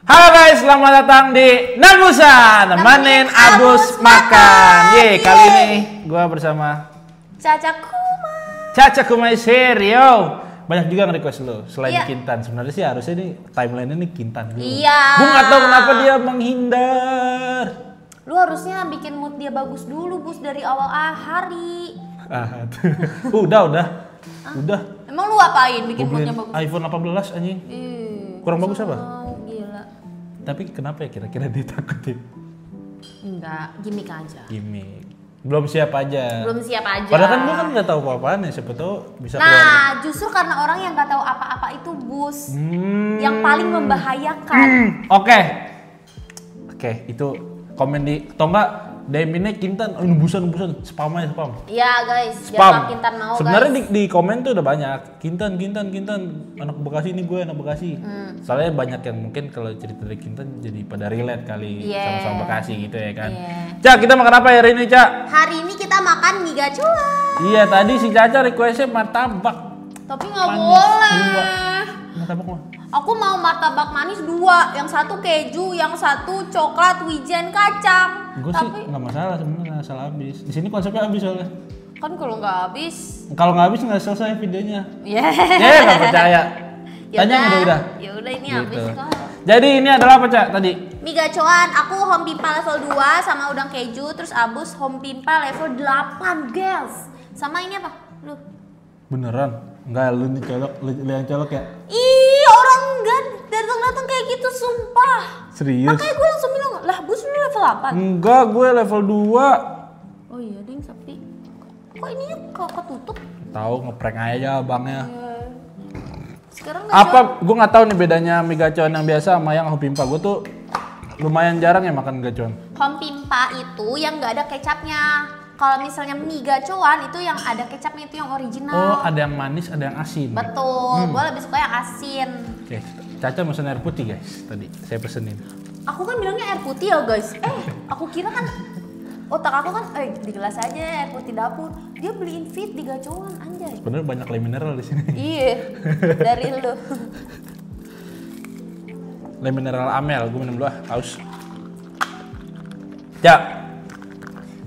Halo guys, selamat datang di Nabusan, nemenin Abus makan. Kali ini gue bersama Caca Kumai Serio. Banyak juga nge-request lo, selain Kintan. Sebenarnya sih harusnya ini timeline ini Kintan dulu. Iya. Gue nggak tahu kenapa dia menghindar. Lu harusnya bikin mood dia bagus dulu, Bus, dari awal hari. Udah. Emang lu apain bikin moodnya bagus? iPhone 18 anjing. Kurang bagus apa? Gila. Tapi kenapa ya kira-kira ditakutin? Enggak, gimmick aja. Gimmick. Belum siap aja. Padahal kan gue kan nggak tahu apa-apaan ya, siapa tahu bisa keluar. Nah, justru karena orang yang nggak tahu apa-apa itu, Bus, yang paling membahayakan. Oke, itu komen di atau enggak DM ini Kintan, nebusan, spam aja spam. Iya guys, spam. jangan Kintan mau. Sebenarnya di komen tuh udah banyak Kintan, anak Bekasi ini, gue anak Bekasi. Soalnya banyak yang mungkin kalau cerita dari Kintan jadi pada relate kali sama Bekasi gitu ya kan. Cak, kita makan apa hari ini, Cak? Hari ini kita makan mie gacoan. Iya, tadi si Caca requestnya martabak. Tapi nggak boleh. Martabak mah. Aku mau martabak manis 2, yang satu keju, yang satu coklat, wijen, kacang. Gue sih nggak masalah sebenarnya, asal habis. Di sini konsepnya habis soalnya. Kan kalau nggak habis. Kalau nggak habis nggak selesai videonya. Nggak percaya. Tanya udah. Ya udah ini gitu. habis kok. Jadi ini adalah apa, Cak, tadi? Mie gacoan, aku home pimpa level 2 sama udang keju, terus Abus home pimpa level 8, guys. Sama ini apa? Lu. Beneran? Enggak, lu nih colok, lu yang colok ya? Ih, orang enggak datang-datang kayak gitu, sumpah. Serius? Makanya gue langsung bilang, lah Bus lu level 8? Enggak, gue level 2. Oh iya, ding, sepi. Kok ini kok ketutup? Tahu, ngeprank aja abangnya. Sekarang apa? Gue nggak tahu nih bedanya mie gacoan yang biasa sama yang home pimpa. Gue tuh lumayan jarang ya makan gacoan. Home pimpa itu yang nggak ada kecapnya. Kalau misalnya mie gacoan itu yang ada kecapnya, itu yang original. Oh, ada yang manis, ada yang asin. Betul, gue lebih suka yang asin. Oke, Caca pesen air putih guys, tadi saya pesenin. Aku kan bilangnya air putih ya guys. Aku kira kan otak aku kan, di gelas aja air putih dapur. Dia beliin fit di gacoan, anjay. Sebenarnya banyak le mineral di sini. Iya, dari lu. Le mineral Amel, gue minum dulu haus. Cak.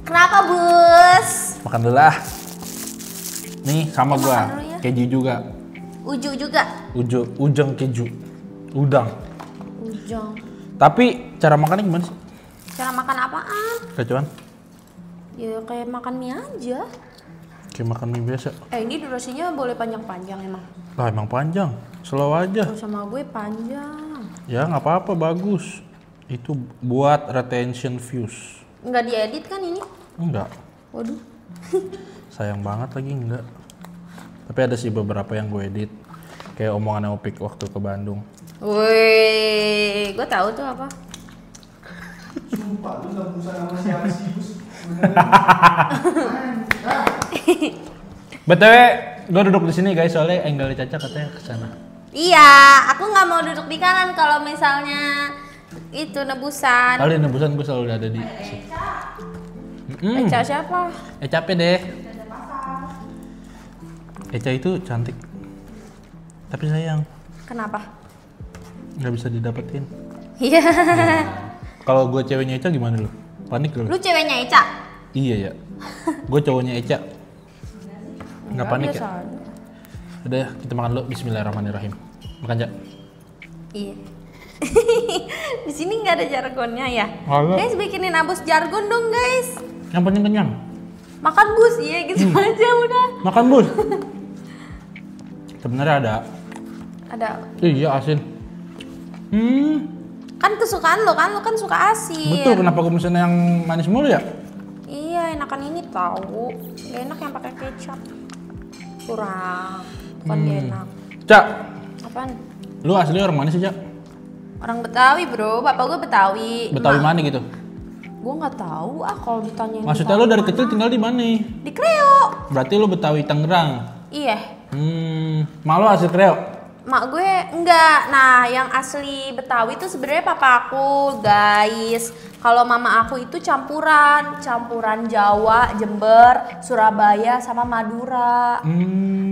Kenapa, Bus? Makan dulu lah. Nih sama gua, ya. keju juga. Uju juga. Ujung keju. Udang. Ujung. Tapi cara makannya gimana sih? Cara makan apaan? Gacoan? Ya kayak makan mie aja. Kayak makan mie biasa. Ini durasinya boleh panjang-panjang emang. Lah emang panjang, slow aja. Kalau sama gue panjang. Ya nggak apa-apa, bagus. Itu buat retention views. Nggak diedit kan ini? Enggak. Waduh. Sayang banget lagi enggak. Tapi ada sih beberapa yang gue edit. Kayak omongan Opik waktu ke Bandung. Woi, gue tahu tuh apa. Sumpah, lu nggak berusaha sama siapa sih, Bus? BTW, gue duduk di sini guys, soalnya angle Caca katanya ke sana. Iya, aku nggak mau duduk di kanan kalau misalnya itu nebusan. Kalau di nebusan gue selalu ada di situ. Eca siapa? Capek deh. Eca itu cantik. Tapi sayang, Kenapa? nggak bisa didapetin. Iya. Kalau gue ceweknya Eca gimana lu? Panik lu? Lu ceweknya Eca? Iya ya. Gue cowoknya Eca. Nggak panik ya? Biasa aja. Udah, kita makan dulu. Bismillahirrahmanirrahim. Makan, Cak. Iya. Di sini nggak ada jargonnya ya. Ada. Guys, bikinin Abus jargon dong, guys. Yang penting kenyang. Makan, Bus. Iya, gitu aja udah. Makan, Bus. Sebenarnya ada. Ada. Iya, asin. Kan kesukaan lo kan suka asin. Betul, kenapa gue mesen yang manis mulu ya? Iya, enakan ini tahu. Gak enak yang pakai kecap. Kurang. Bukan gak enak. Cak, Apaan? lu asli orang mana sih, Cak? Orang Betawi, Bro. Bapak gue Betawi. Betawi mana gitu? Gue nggak tahu kalau ditanyain. Maksudnya lu dari kecil tinggal di mana? Di Kreo. Berarti lu Betawi Tangerang. Iya. Mak lu asli Kreo? Mak gue enggak. Nah, yang asli Betawi itu sebenarnya papa aku, guys. Kalau mama aku itu campuran Jawa, Jember, Surabaya sama Madura.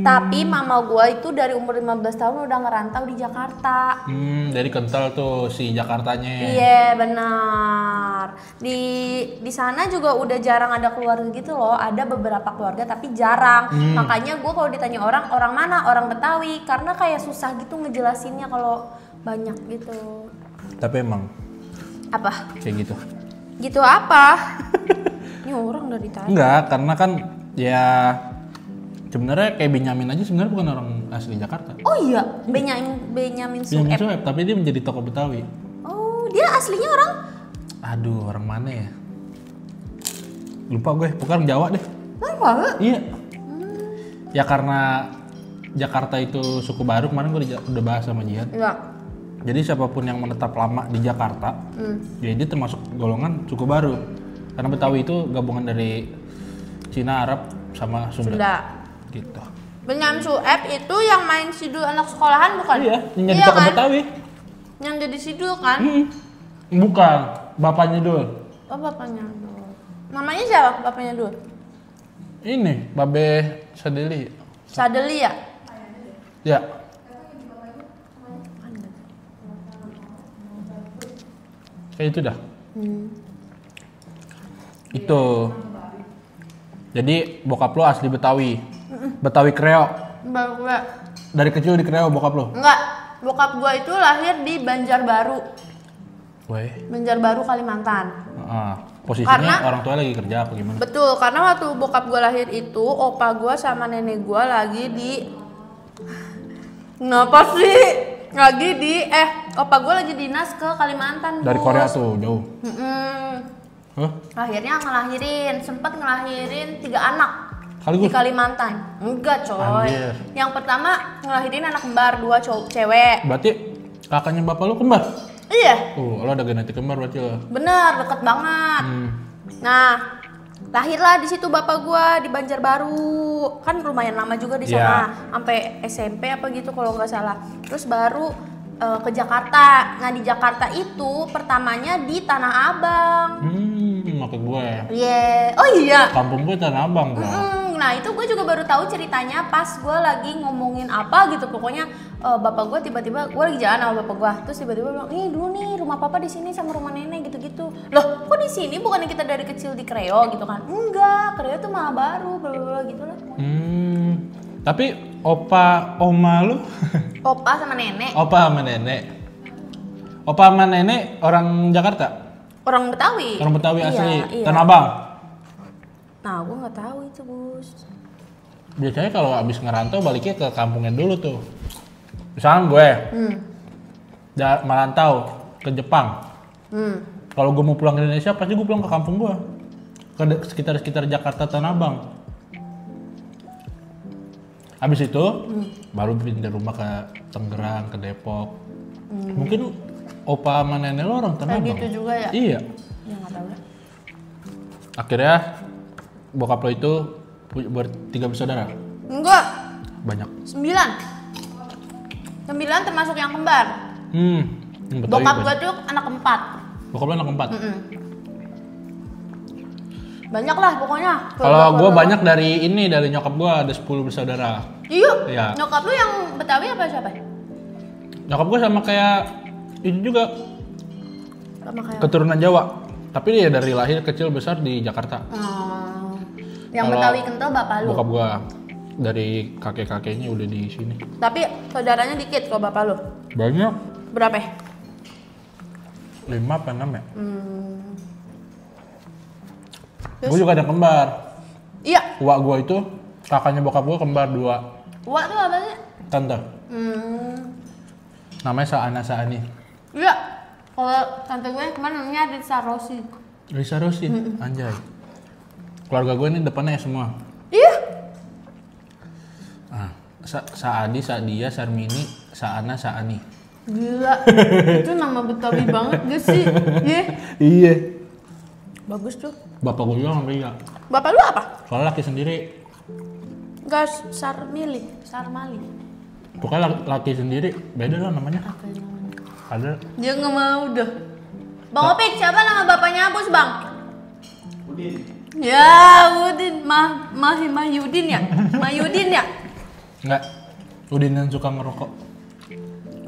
Tapi mama gua itu dari umur 15 tahun udah ngerantau di Jakarta. Jadi kental tuh si Jakartanya. Iya benar. Di sana juga udah jarang ada keluarga gitu loh. Ada beberapa keluarga tapi jarang. Makanya gue kalau ditanya orang mana, orang Betawi, karena kayak susah gitu ngejelasinnya kalau banyak gitu. Tapi emang Apa? kayak gitu. Gitu apa? Ini orang udah ditanya. Enggak, karena kan ya sebenarnya kayak Benyamin aja sebenarnya bukan orang asli Jakarta. Oh iya, Benyamin Benyamin Sueb. Sueb, tapi dia menjadi tokoh Betawi. Oh, dia aslinya orang? Aduh, orang mana ya? Lupa gue, bukan Jawa deh. Mana? Iya. Ya karena Jakarta itu suku baru, kemarin gue udah bahas sama Jihan. Iya. Jadi siapapun yang menetap lama di Jakarta, ya dia termasuk golongan suku baru. Karena Betawi itu gabungan dari Cina, Arab, sama Sunda. Gitu. Benyamin Sueb itu yang main sidul anak sekolahan bukan? Iya, yang jadi Iya tokoh kan? Betawi. Yang jadi sidul kan? Bukan, bapaknya dul. Oh bapaknya dulu. Namanya siapa bapaknya dulu? Ini, Babe Sadeli. Sadeli ya? Ya. Kayak itu dah. Itu. Jadi bokap lo asli Betawi. Betawi Kreo. Baru gue. Dari kecil di Kreo bokap lo. Enggak, bokap gue itu lahir di Banjarbaru. Weh. Banjarbaru Kalimantan. Posisinya Karena- orang tua lagi kerja apa gimana? Betul, karena waktu bokap gue lahir itu, opa gue sama nenek gue lagi di... Ngapa sih? Lagi di... opa gue lagi dinas ke Kalimantan, Dari Bus. Korea tuh jauh. Hah? Akhirnya sempet ngelahirin 3 anak. Sekaligus? Di Kalimantan. Enggak coy. Anjir. Yang pertama ngelahirin anak kembar 2 cewek. Berarti kakaknya bapak lo kembar? Iya, Lo ada genetik kembar berarti lo. bener deket banget. Nah, lahirlah di situ bapak gua di Banjarbaru. Kan lumayan lama juga di sana, sampai SMP apa gitu kalau nggak salah. Terus baru ke Jakarta. Nah di Jakarta itu pertamanya di Tanah Abang. Maksud gue. Iya, oh iya. Kampung gue Tanah Abang bro. Nah itu gue juga baru tahu ceritanya pas gue lagi ngomongin apa gitu. Pokoknya bapak gue tiba-tiba, gue lagi jalan sama bapak gue, terus tiba-tiba bilang, nih dulu nih rumah papa di sini sama rumah nenek gitu-gitu. Loh, kok di sini bukannya kita dari kecil di Kreo gitu kan? Enggak, Kreo tuh malah baru, bla bla bla gitu lah. Tapi oma lu? Opa sama nenek, Opa sama nenek. Opa sama nenek orang Jakarta? orang Betawi. Orang Betawi Iya, asli, iya. Tanah Abang? Nah, gue nggak tahu itu Gus. Biasanya kalau abis ngerantau baliknya ke kampungnya dulu tuh. Misalnya gue merantau ke Jepang. Kalau gue mau pulang ke Indonesia pasti gue pulang ke kampung gue. Ke sekitar Jakarta, Tanah Abang. Habis itu baru pindah rumah ke Tangerang, ke Depok. Mungkin opa sama nenek lo orang Tanah Kayak Abang. gitu juga ya? Iya. Ya nggak tahu lah. Akhirnya bokap lo itu bertiga bersaudara. Enggak, Banyak. 9 termasuk yang kembar. Betawi Bokap gue banyak. tuh anak keempat. Bokap lo anak keempat. Banyak lah pokoknya. Kalau gue banyak dari nyokap gue ada 10 bersaudara. Iya. Iya. Nyokap lu yang Betawi apa siapa? Nyokap gue sama kayak itu juga Sama kayak. keturunan Jawa. Tapi dia dari lahir kecil besar di Jakarta. Yang Kalau Betawi kental bapak lu. Bokap gue dari kakek-kakeknya udah di sini. Tapi saudaranya dikit kalau bapak lu. Banyak. Berapa? 5 apa 6 ya? Gue juga ada kembar. Iya. Wak gue itu kakaknya bokap gue kembar 2 Wak tuh apa sih? tante. Namanya Saani. Iya. Kalau tante gue kemana namanya Risa Rosi. Risa Rosi, anjay. Keluarga gue ini depannya semua. Iya. Saadi, Sadia, Sarmini, Saana, Saani. Gila. Itu nama Betawi banget gak sih? Iya. Iya. Bagus tuh. Bapak gue juga nggak iya. Bapak lu apa? Soalnya laki sendiri. Gas Sarmili. Pokoknya laki sendiri, beda lah namanya. Apa yang namanya? Ada. Dia nggak mau dah. Bang Opik, siapa nama bapaknya Apus, Bang? Udin. Ya, Udin. Mahyudin ya? Mahyudin ya? Enggak. Udin yang suka ngerokok.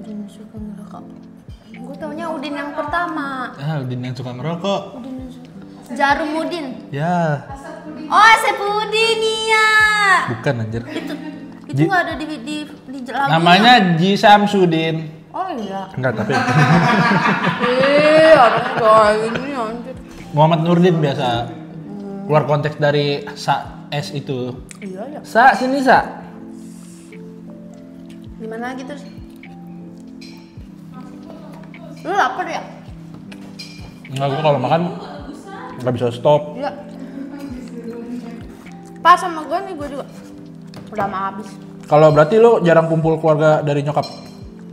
Udin yang suka ngerokok. Gue taunya Udin yang pertama. Udin yang suka ngerokok. Udin yang suka. Jarum Udin. Ya. Oh, Asep Udin iya. Bukan anjir. Itu nggak ada di lagunya. Namanya Ji Samsudin. Oh iya. Enggak, tapi Orang kayak gini anjir. Muhammad Nurdin biasa keluar konteks dari Sa S itu. Iya ya. Sa, sini Sa. Gimana gitu sih? Lu lapar ya? Enggak, gue kalau makan nggak bisa stop. Iya. Pas sama gue nih, gue juga udah mau habis. Kalau berarti lu jarang kumpul keluarga dari nyokap?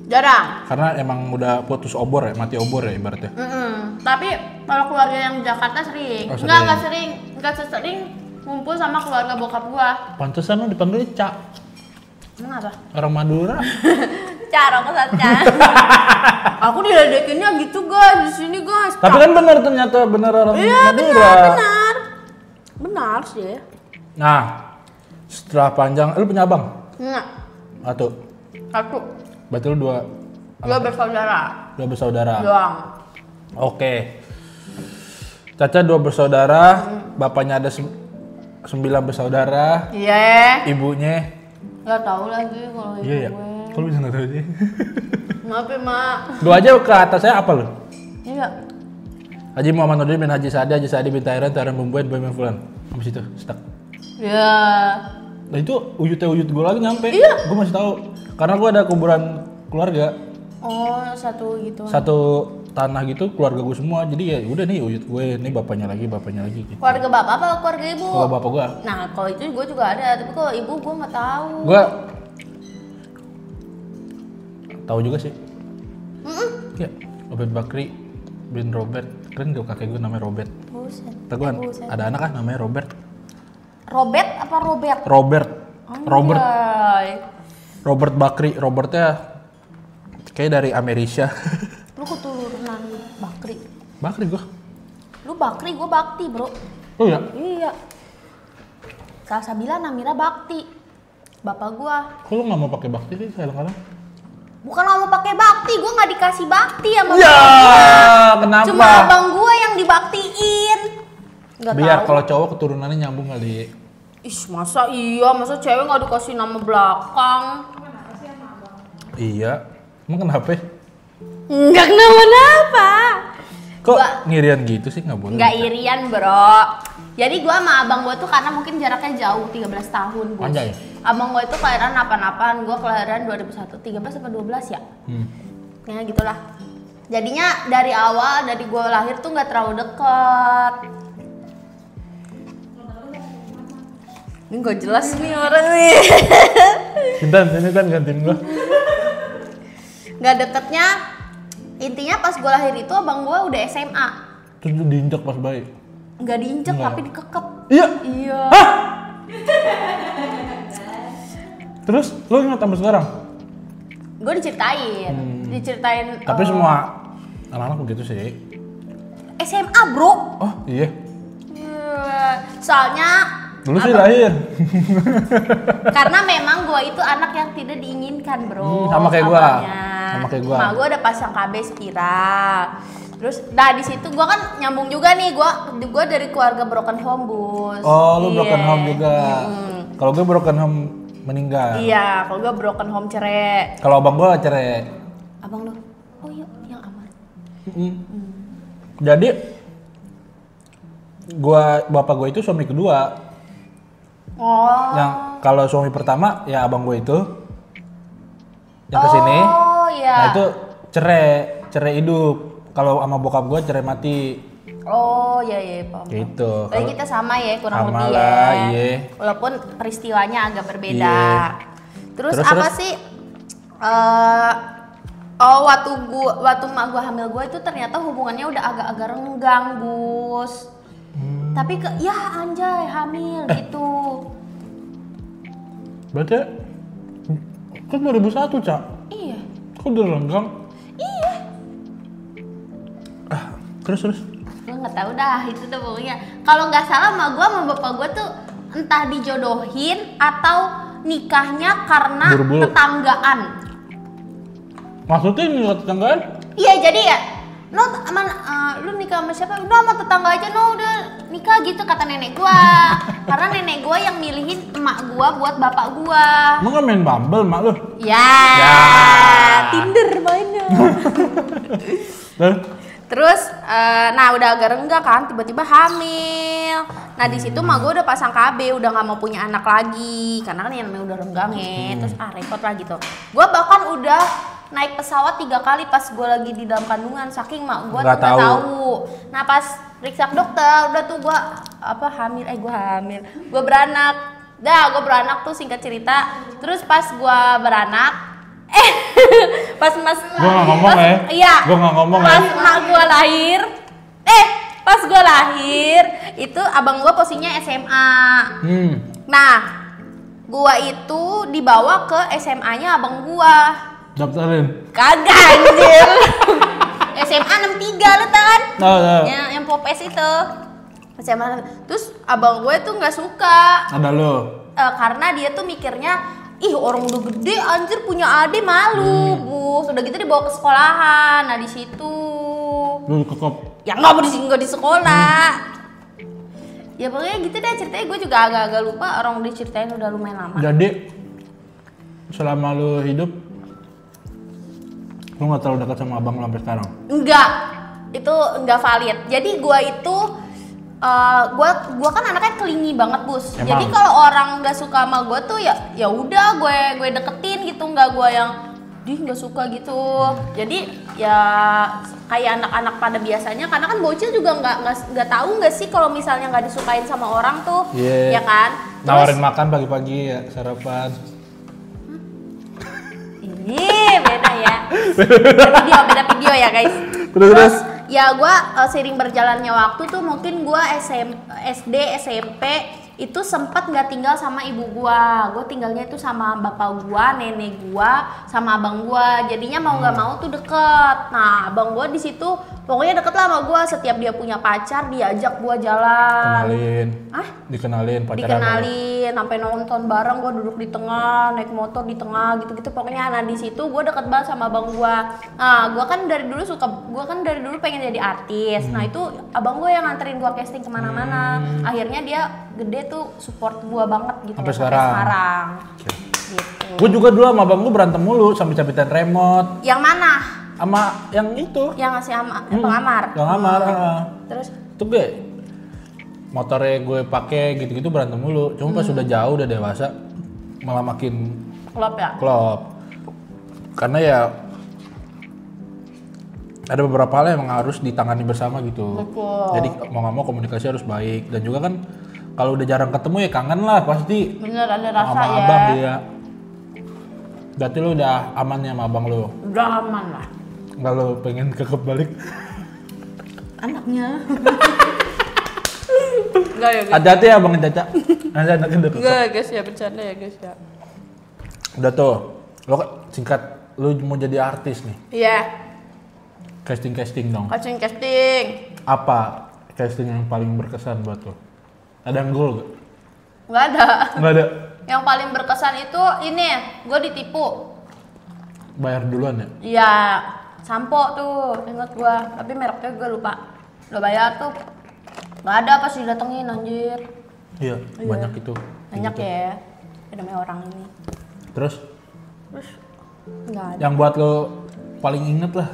Jarang. Karena emang udah putus obor ya, mati obor ya ibaratnya. Tapi kalau keluarga yang di Jakarta sering. Oh, Enggak sesering ngumpul sama keluarga bokap gua. Pantesan lu dipanggil Cak. Emang apa? Orang Madura. Cara kesatnya. Aku diledekinnya gitu guys di sini guys. Tapi kan benar ternyata benar orang Madura. Benar. Benar sih. Nah, setelah panjang, lu punya abang? Enggak. Satu. Berarti lu dua Bersaudara. bersaudara. Doang. Oke. Caca dua bersaudara, bapaknya ada 9 bersaudara, Iya. ibunya. Gak tahu lagi kalau ibu Iya ya. gue. Kok lu bisa nggak tahu sih? Maaf ya, Mak. Lu aja ke atasnya apa lu? Iya. Haji Muhammad Nurdin bin Haji Sadi bin Tairan Bumbuan Boy Fulan. Habis itu stuck. Ya. Nah itu uyut gue lagi nyampe. Iya. Gue masih tahu. Karena gue ada kuburan keluarga. Oh, satu gitu. Satu tanah gitu keluarga gue semua. Jadi ya udah nih uyut gue, nih bapaknya lagi gitu. Keluarga bapak apa keluarga ibu? Kalau bapak gue. Nah, kalau itu gue juga ada, tapi kalau ibu gue nggak tahu. Gue tahu juga sih. Ya, Robert Bakri bin Robert. Keren gak kakek gue namanya Robert. Buset. Teguhan, ada anak kan namanya Robert. Robert apa Robert? Robert. Robert Bakri. Robertnya kayak dari Amerika. Lu keturunan Bakri. Bakri gue. Lu Bakri, gue Bakti, bro. Oh ya? Iya. Salsabila Namira Bakti. Bapak gua. Kok lu nggak mau pakai bakti sih kadang-kadang? Bukan nggak mau pakai bakti, gua nggak dikasih bakti sama Ya, bapak gua. kenapa? Cuma abang gua yang dibaktiin. Nggak Biar tahu. kalau cowok keturunannya nyambung kali. Ih, masa cewek nggak dikasih nama belakang? Iya. Emang kenapa? Nggak kenapa-napa. Kok ngirian gitu sih, nggak boleh? Nggak irian, bro. Jadi gua sama abang gua tuh karena mungkin jaraknya jauh, 13 tahun, Bos. Anjay. Abang gua itu kelahiran 88, gua kelahiran 2001. 13 apa 12 ya? Kayaknya gitulah. Jadinya dari awal, dari gua lahir tuh nggak terlalu deket. Ini gak jelas nih orang nih. Kintan, ini kan gantiin gua. Nggak deketnya, intinya pas gua lahir itu abang gua udah SMA. Terus lu diinjak pas bayi. Nggak diinjek Nggak. tapi dikekep. Iya. Iya. Hah? Terus lu ingat sampai sekarang? Gue diceritain. Tapi semua anak-anak begitu sih. SMA, bro. Oh iya. Soalnya Dulu sih lahir. karena memang gue itu anak yang tidak diinginkan, bro. Sama kayak gua. Awalnya. Sama kayak gua. Mak gue udah pasang KB spiral. Terus, di situ gue kan nyambung juga nih. Gue dari keluarga broken home, Bus. Oh, lu broken Iya. home juga. Kalau gue broken home meninggal. Iya, kalau gue broken home cerai. Kalau abang gue cerai. Abang lu? Oh iya, yang aman. Jadi bapak gue itu suami kedua. Oh. Yang kalau suami pertama ya abang gue itu yang kesini. Oh iya. Nah itu cerai hidup. Kalau sama bokap gue cerai mati. Oh iya paham. Gitu. Tapi kita sama ya kurang Sama lebih lah, ya. iya. Walaupun peristiwanya agak berbeda. Iya. Terus Terus, apa terus? sih? Waktu mak gua hamil gua itu ternyata hubungannya udah agak-agak renggang, Gus. Tapi ya anjay hamil gitu. Berarti kan 2001, Cak. Iya. Kok udah renggang? Iya. Terus. Gue nggak tahu dah itu tuh pokoknya. Kalau nggak salah sama gue sama bapak gue tuh entah dijodohin atau nikahnya karena Buru-buru. tetanggaan. Maksudnya nikah tetanggaan? Iya jadi ya, no aman, lu nikah sama siapa? Udah sama tetangga aja, no udah nikah gitu kata nenek gua. Karena nenek gua yang milihin emak gua buat bapak gua. Lu kan main Bumble mak lu? Ya. Tinder mainnya. Terus, nah udah agak renggang kan, tiba-tiba hamil. Nah di situ mah gue udah pasang KB, udah nggak mau punya anak lagi, karena kan yang namanya udah renggang ya. Terus repot lah gitu. Gue bahkan udah naik pesawat 3 kali pas gue lagi di dalam kandungan, saking mak gue tuh nggak tahu. Nah pas periksa dokter, udah tuh gue hamil, gue beranak. Dah gue beranak tuh singkat cerita. Terus pas gue beranak. Pas mas gue nggak ngomong iya, gue nggak ngomong pas mak gue lahir pas gue lahir itu abang gue posisinya SMA. Nah gue itu dibawa ke SMA nya abang gue. Daftarin? Kagak anjir. SMA 63 lu tau kan? Yang popes itu SMA. Terus abang gue tuh nggak suka. Ada lo? Karena dia tuh mikirnya ih orang udah gede anjir punya adik malu, Bu. Sudah gitu dibawa ke sekolahan. Nah di situ. Lu kekop. Ya nggak di sekolah. Ya pokoknya gitu deh ceritanya, gue juga agak-agak lupa, orang diceritain udah lumayan lama. Jadi selama lu hidup lu nggak terlalu dekat sama abang lu sampai sekarang? Enggak, itu enggak valid. Jadi gue itu gue kan anaknya kelingi banget, Bus. Emang? Jadi kalau orang nggak suka sama gue tuh ya udah gue deketin gitu, nggak gue yang nggak suka gitu. Jadi ya kayak anak-anak pada biasanya, karena kan bocil juga nggak tahu nggak sih kalau misalnya nggak disukain sama orang tuh, ya kan? Nawarin makan pagi-pagi ya sarapan. Ini beda ya. Beda video ya guys. Terus ya gue seiring berjalannya waktu tuh mungkin gue SD SMP itu sempat nggak tinggal sama ibu gue tinggalnya itu sama bapak gue, nenek gue, sama abang gue. Jadinya mau nggak mau tuh deket. Nah abang gue di situ pokoknya deket lah sama gue. Setiap dia punya pacar diajak gue jalan. Dikenalin pacaran. Dikenalin, sampai nonton bareng, gue duduk di tengah, naik motor di tengah gitu-gitu pokoknya. Nah di situ gue deket banget sama abang gue. Nah gue kan dari dulu pengen jadi artis. Nah itu abang gue yang nganterin gue casting kemana-mana. Akhirnya dia gede tuh support gue banget gitu sampai sekarang. Gitu. Gue juga dulu sama abang gue berantem mulu sampai cabitan remote. Yang mana? Sama yang itu. Yang ngasih pengamar. Pengamar. Terus? Itu gue motornya gue pakai gitu-gitu berantem mulu. Cuma pas sudah jauh udah dewasa malah makin klop ya. Karena ya ada beberapa hal yang emang harus ditangani bersama gitu. Betul. Jadi mau nggak mau komunikasi harus baik, dan juga kan kalau udah jarang ketemu ya kangen lah pasti. Bener, ada rasa sama ya. Abang dia. Berarti lu udah aman ya sama abang lu? Udah aman lah. Nggak lu pengen kekep balik? Anaknya. Enggak ya guys. Hati-hati ya Bang Caca. Nanti anaknya udah kekep. Enggak ya guys ya, bercanda ya guys ya. Udah tuh, lo singkat, lu mau jadi artis nih. Iya. Casting dong. Casting. Apa casting yang paling berkesan buat lo? Ada yang goal gak? Nggak ada. Nggak ada. Yang paling berkesan itu ini, gue ditipu. Bayar duluan ya? Iya, sampo tuh, inget gue. Tapi mereknya gue lupa. Udah bayar tuh, nggak ada pas didatengin anjir. Iya, banyak itu. Banyak gitu. ya, namanya orang ini. Terus Nggak ada. yang buat lo paling inget lah?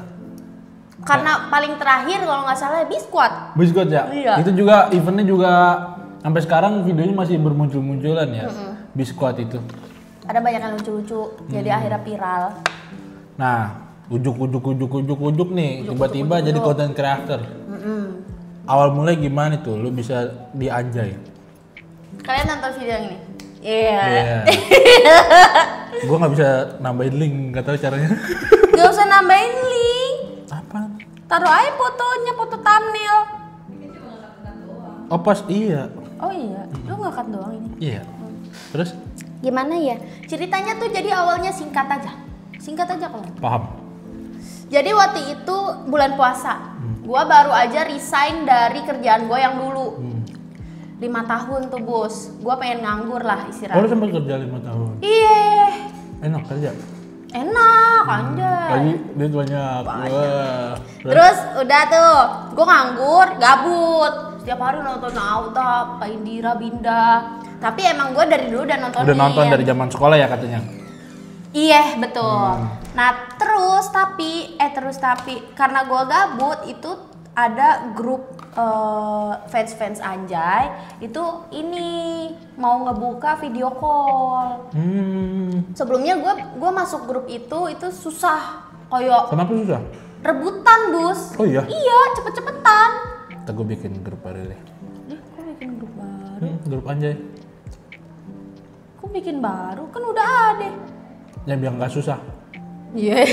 Karena paling terakhir kalau nggak salah Biskuat. Biskuat ya? Iya. Itu juga eventnya juga sampai sekarang videonya masih bermuncul-munculan ya. Biskuat itu. Ada banyak yang lucu-lucu, jadi akhirnya viral. Nah, ujuk nih, tiba-tiba jadi content creator. Awal mulai gimana tuh? Lu bisa dianjay? Kalian nonton video yang ini? Iya. Gue nggak bisa nambahin link, nggak tahu caranya. Gak usah nambahin link. Apa? Taruh aja fotonya, foto thumbnail. Oh pas iya. Oh iya, lu ngangkat doang ini. Iya. Terus? Gimana ya? Ceritanya tuh jadi awalnya singkat aja kalau. Paham. Jadi waktu itu bulan puasa, gue baru aja resign dari kerjaan gue yang dulu. 5 tahun tuh bos, gue pengen nganggur lah istirahat. Oh lu sempat kerja 5 tahun? Iya. Enak kerja? Enak anjay. Lagi duit banyak. Wah. Terus udah tuh, gue nganggur, gabut. Setiap hari nonton Auta, Pak Indira, Binda. Tapi emang gue dari dulu udah nontonin. Udah nonton dari zaman sekolah ya katanya? Iya betul. Nah terus tapi karena gue gabut itu ada grup fans Anjay itu ini mau ngebuka video call. Sebelumnya gue masuk grup itu susah kayak. Kenapa susah? Rebutan bus. Oh iya? Iya cepet-cepetan. Kita gue bikin grup baru deh. Kok bikin grup baru? Grup Anjay. Kok bikin baru? Kan udah ada. Ya biar nggak susah. Iya.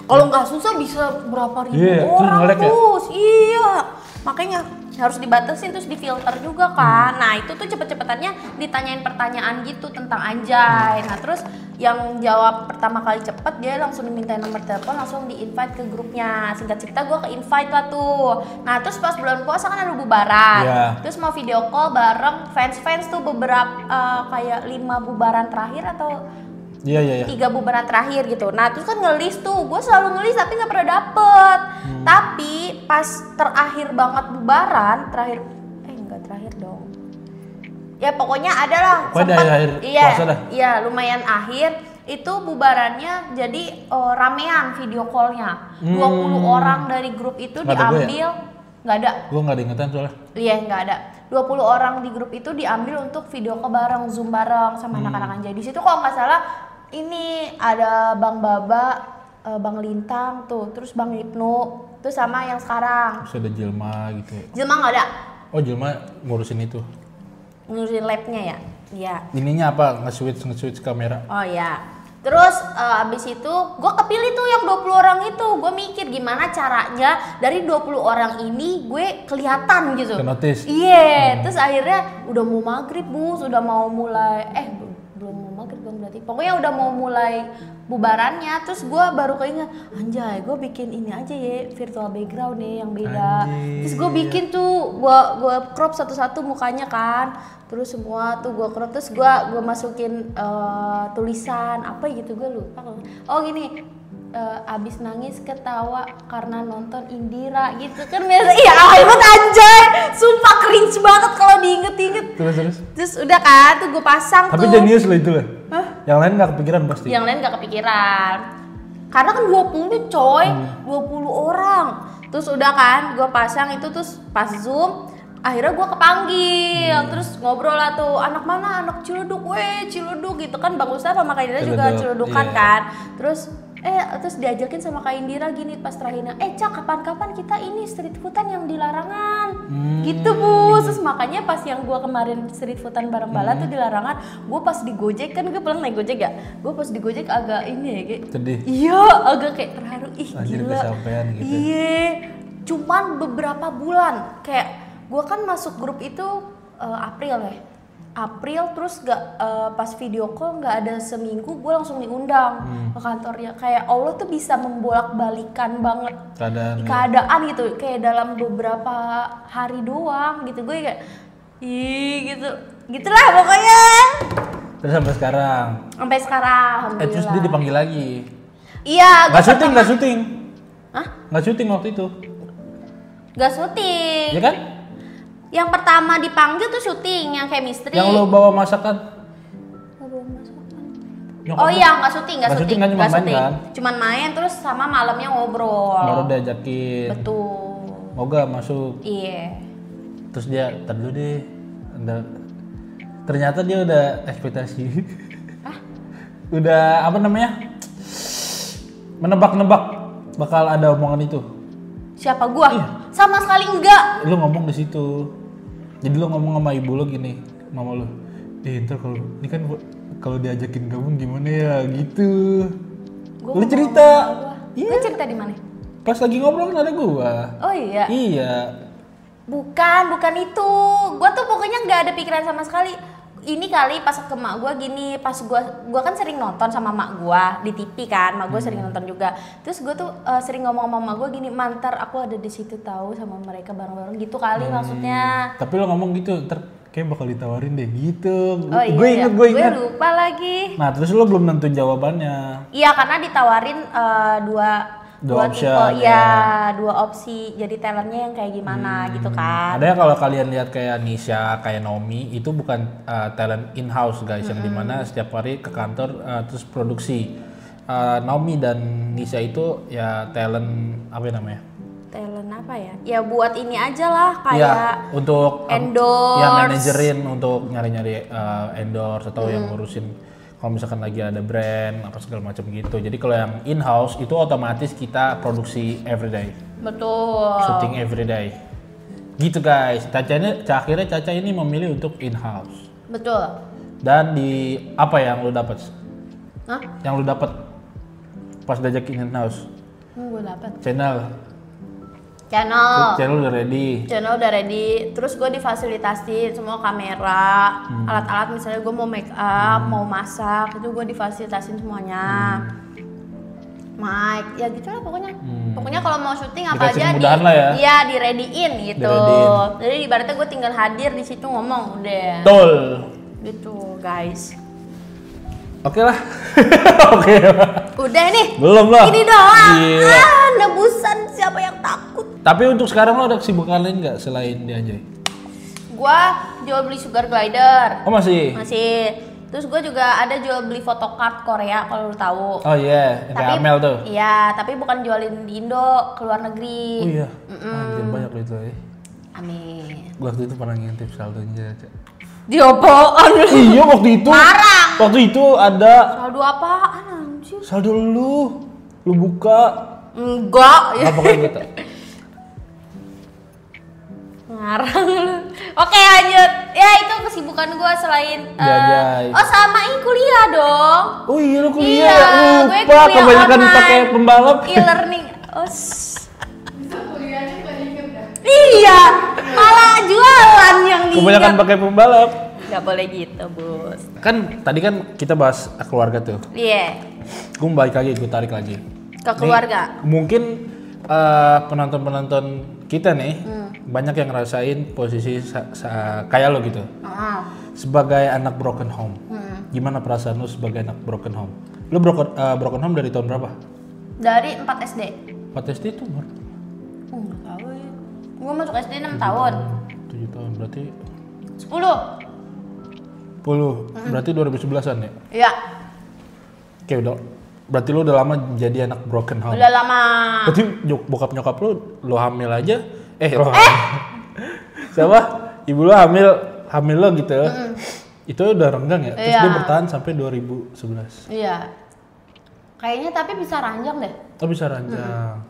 Kalau nggak susah bisa berapa ribu orang nge-lag ya? bus. Iya. Makanya harus dibatasin terus difilter juga kan. Nah itu tuh cepet-cepetannya ditanyain pertanyaan gitu tentang Anjay. Nah terus yang jawab pertama kali cepet dia langsung dimintain nomor telepon, langsung di-invite ke grupnya. Singkat cerita gue ke-invite lah tuh. Nah terus pas bulan puasa kan ada bubaran. Terus mau video call bareng fans tuh beberapa kayak 5 bubaran terakhir atau Iya. 3 bubaran terakhir gitu. Nah terus kan ngelis tuh, gue selalu ngelis tapi nggak pernah dapet. Tapi pas terakhir banget bubaran, enggak terakhir dong. Ya pokoknya adalah sempet, iya lumayan akhir. Itu bubarannya jadi ramean video callnya. 20 orang dari grup itu diambil. Nggak ada. Gue nggak ada ingetan soalnya. Iya nggak ada. 20 orang di grup itu diambil untuk video call bareng, Zoom bareng sama anak-anak Anjay. Di situ kalau nggak salah ini ada Bang Baba, Bang Lintang tuh, terus Bang Ibnu, terus sama yang sekarang. Terus ada Jelma gitu. Jelma nggak ada. Oh Jelma ngurusin itu. Ngurusin labnya ya? Iya. Ininya apa? Nge-switch kamera. Oh iya. Terus abis itu gue kepilih tuh yang 20 orang itu. Gue mikir gimana caranya dari 20 orang ini gue kelihatan gitu. Ke-notice. Iya. Terus akhirnya udah mau maghrib bus, udah mau mulai belum mau maghrib belum berarti. Pokoknya udah mau mulai bubarannya. Terus gue baru keinget, Anjay gue bikin ini aja ya virtual background nih yang beda. Terus gue bikin tuh, gue crop satu-satu mukanya kan. Terus semua tuh gue crop, terus gue masukin tulisan apa gitu, gue lupa. Oh gini, abis nangis ketawa karena nonton Indira gitu kan biasa. Iya hebat Anjay, sumpah cringe banget kalau diinget-inget. Terus udah kan tuh gue pasang. Tapi jenius loh itu lah. Yang lain nggak kepikiran pasti. Yang lain nggak kepikiran karena kan 20 coy, 20 orang. Terus udah kan gue pasang itu, terus pas Zoom akhirnya gue kepanggil. Terus ngobrol lah tuh, anak mana, anak Ciledug, Ciledug gitu kan. Bang Ustaz sama Kak Indira juga Ciledugan kan. Terus diajakin sama Kak Indira gini pas terakhirnya, Cak kapan-kapan kita ini street foodan yang di Larangan gitu bu. Terus makanya pas yang gue kemarin street foodan bareng Bala tuh di Larangan, gue pas di Gojek kan, gue pulang naik Gojek ya, gue pas di Gojek agak ini ya kayak sedih. Iya agak kayak terharu, gila gitu. Iya cuman beberapa bulan kayak gue kan masuk grup itu April terus pas video call nggak ada seminggu gue langsung diundang ke kantornya. Kayak Allah tuh bisa membolak-balikan banget keadaan gitu, kayak dalam beberapa hari doang gitu. Gue kayak gitulah pokoknya. Terus sampai sekarang alhamdulillah. Terus dia dipanggil lagi. Iya. Nggak syuting. Hah? Nggak syuting waktu itu. Nggak syuting. Ya kan? Yang pertama dipanggil tuh syuting yang chemistry. Yang lo bawa masakan. Oh iya, nggak syuting kan, cuma main kan? Cuman main terus sama malamnya ngobrol. Baru diajakin. Betul. Moga masuk. Iya. Terus dia, ntar dulu deh. Ternyata dia udah ekspektasi. Udah apa namanya? Menebak-nebak bakal ada omongan itu. Siapa gua? Iya. Sama sekali enggak. Lu ngomong di situ. Jadi lu ngomong sama ibu lu gini, mama lu. Ntar kalau ini kan kalau diajakin gabung gimana ya gitu. Lu cerita. Iya. Lu cerita di mana? Pas lagi ngobrol kan ada gua. Oh iya. Iya. Bukan itu. Gua tuh pokoknya nggak ada pikiran sama sekali. ini kali pas ke mak gue gini, pas gue kan sering nonton sama mak gue di TV kan, mak gue sering nonton juga. Terus gue tuh sering ngomong sama mak gue gini, mantar aku ada di situ tahu sama mereka bareng-bareng gitu kali maksudnya. Tapi lo ngomong gitu, ntar kayak bakal ditawarin deh gitu. Oh iya, gue inget. Gue lupa lagi. Nah terus lo belum nentuin jawabannya. Iya karena ditawarin dua option, tipe, ya dua opsi. Jadi talentnya yang kayak gimana gitu kan. Ada kalau kalian lihat kayak Nisha, kayak Naomi itu bukan talent in-house guys, yang dimana setiap hari ke kantor terus produksi. Naomi dan Nisha itu ya talent apa namanya? Talent apa ya? Ya buat ini aja lah kayak ya, untuk endorse. Ya manajerin untuk nyari-nyari endorse atau yang ngurusin kalau misalkan lagi ada brand apa segala macam gitu. Jadi kalau yang in-house itu otomatis kita produksi everyday. Betul. Shooting everyday. Gitu guys. Akhirnya Caca ini memilih untuk in-house. Betul. Dan di apa yang lu dapat? Hah? Yang lu dapat pas diajak in-house? Gue dapat. Channel udah ready. Channel udah ready. Terus gue difasilitasin semua kamera, alat-alat misalnya gue mau make up, mau masak, itu gue difasilitasin semuanya. Mic, ya gitu lah pokoknya. Pokoknya kalau mau syuting apa Dikasih aja kemudahan lah ya. Iya, di-ready-in gitu. Di-ready-in. Jadi ibaratnya gue tinggal hadir di situ ngomong udah. Betul. Gitu, guys. Oke lah. Oke. Udah nih. Belum lah. Ini doang. Gila. Nebusan siapa yang takut. Tapi untuk sekarang lo ada kesibukan lain nggak selain di Anjay? Gua jual beli sugar glider. Oh masih? Masih. Terus gue juga ada jual beli photocard Korea kalau lu tahu. Oh iya, yang kayak Amel tuh. Iya, tapi bukan jualin di Indo, ke luar negeri. Oh iya. Anjir banyak lo itu ya. Amin. Gua waktu itu pernah ngintip saldonya. Di apaan lu? Iya waktu itu. Marang. Waktu itu ada Saldo apaan anjir? saldo lu buka. Enggak. Apa kayak gitu? Ngarang lu. Oke lanjut. Ya itu kesibukan gue selain Jajai. oh sama ini kuliah dong. Oh iya lu kuliah Iya, ya. gue Lupa kuliah kebanyakan online. pakai pembalap. E-learning. Iya, malah jualan yang Kebanyakan diingat. pakai pembalap. Gak boleh gitu, Bos. Kan tadi kan kita bahas keluarga tuh. Iya, Gue balik lagi, gue tarik lagi. ke keluarga. Nih, mungkin penonton-penonton kita nih banyak yang ngerasain posisi kayak lo gitu. Sebagai anak broken home. Gimana perasaan lo sebagai anak broken home? Lo broken home dari tahun berapa? Dari 4 SD. 4 SD itu umur? Nggak tahu ya. Gue masuk SD 6 tahun. 7 tahun berarti 10. 10. Berarti 2011-an ya? Iya, Oke udah. Berarti lo udah lama jadi anak broken home. udah lama. Berarti bokap nyokap lo hamil aja. Siapa? Ibu lo hamil lo gitu. Itu udah renggang ya? Terus Iya. dia bertahan sampai 2011. Iya. Kayaknya tapi bisa ranjang deh. Oh bisa ranjang.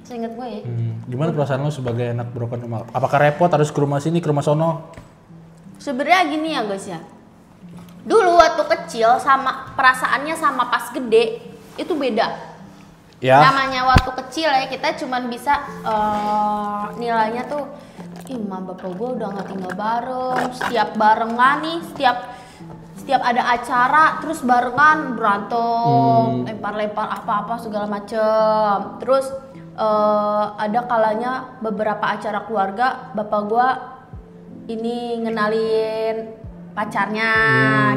Seinget gue ya. Gimana perasaan lo sebagai anak broken home? Apakah repot harus ke rumah sini, ke rumah sono? Sebenarnya gini ya guys ya. Dulu waktu kecil sama perasaannya sama pas gede itu beda. Ya. Namanya waktu kecil ya kita cuman bisa nilainya tuh, ih emak bapak gue udah nggak tinggal bareng, setiap barengan nih, setiap ada acara terus barengan berantem, lempar-lempar apa-apa segala macem. Terus ada kalanya beberapa acara keluarga bapak gue ini ngenalin pacarnya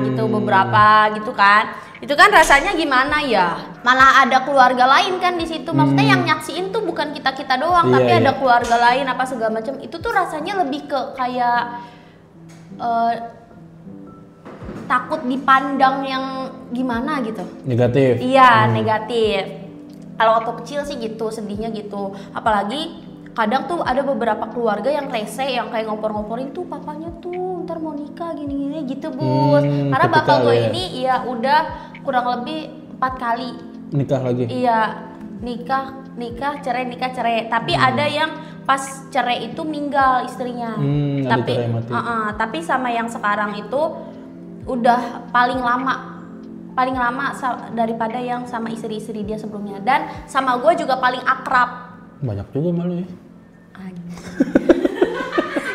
gitu beberapa gitu kan. Itu kan rasanya gimana ya? Malah ada keluarga lain kan di situ. Maksudnya yang nyaksiin tuh bukan kita doang, Iya, tapi iya. ada keluarga lain apa segala macam. Itu tuh rasanya lebih ke kayak takut dipandang yang gimana gitu. Negatif. Iya, negatif. Kalau waktu kecil sih gitu, sedihnya gitu. Apalagi kadang tuh ada beberapa keluarga yang rese, yang kayak ngompor-ngomporin tuh papanya tuh ntar mau nikah gini-gini gitu, Bus. Karena bapak tipikal gue ya. ini ya udah kurang lebih 4 kali. Nikah lagi. Iya, nikah, cerai. Tapi ada yang pas cerai itu meninggal istrinya. Ada cerai mati. Tapi sama yang sekarang itu udah paling lama daripada yang sama istri-istri dia sebelumnya. Dan sama gue juga paling akrab. Banyak juga malu ya.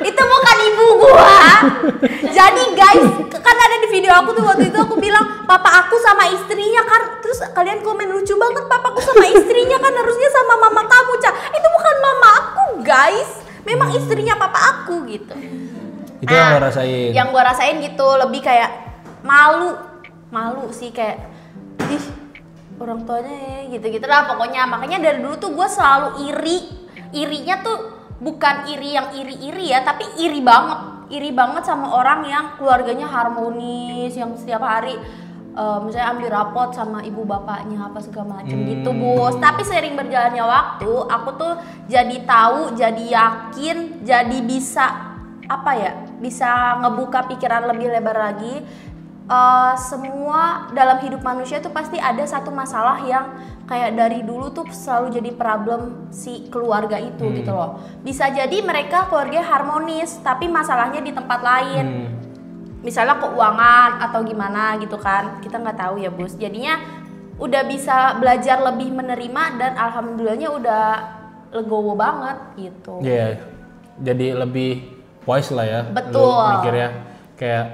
Itu bukan ibu gua. Jadi guys, kan ada di video aku tuh waktu itu aku bilang papa aku sama istrinya kan, terus kalian komen lucu banget papaku sama istrinya kan harusnya sama mama kamu, Ca. Itu bukan mama aku guys, memang istrinya papa aku gitu. Itu yang lo rasain? Yang gue rasain gitu, lebih kayak malu sih, kayak ih orang tuanya ya gitu-gitu lah pokoknya. Makanya dari dulu tuh gue selalu irinya tuh bukan iri yang iri-iri ya, tapi iri banget sama orang yang keluarganya harmonis, yang setiap hari misalnya ambil rapot sama ibu bapaknya apa segala macem gitu bos. Tapi sering berjalannya waktu aku tuh jadi tahu, jadi yakin, jadi bisa bisa ngebuka pikiran lebih lebar lagi. Semua dalam hidup manusia tuh pasti ada satu masalah yang kayak dari dulu tuh selalu jadi problem si keluarga itu gitu loh. Bisa jadi mereka keluarganya harmonis tapi masalahnya di tempat lain. Misalnya keuangan atau gimana gitu kan, kita nggak tahu ya bos. Jadinya udah bisa belajar lebih menerima dan alhamdulillahnya udah legowo banget gitu. Iya, jadi lebih wise lah ya. Betul. Lu mikirnya kayak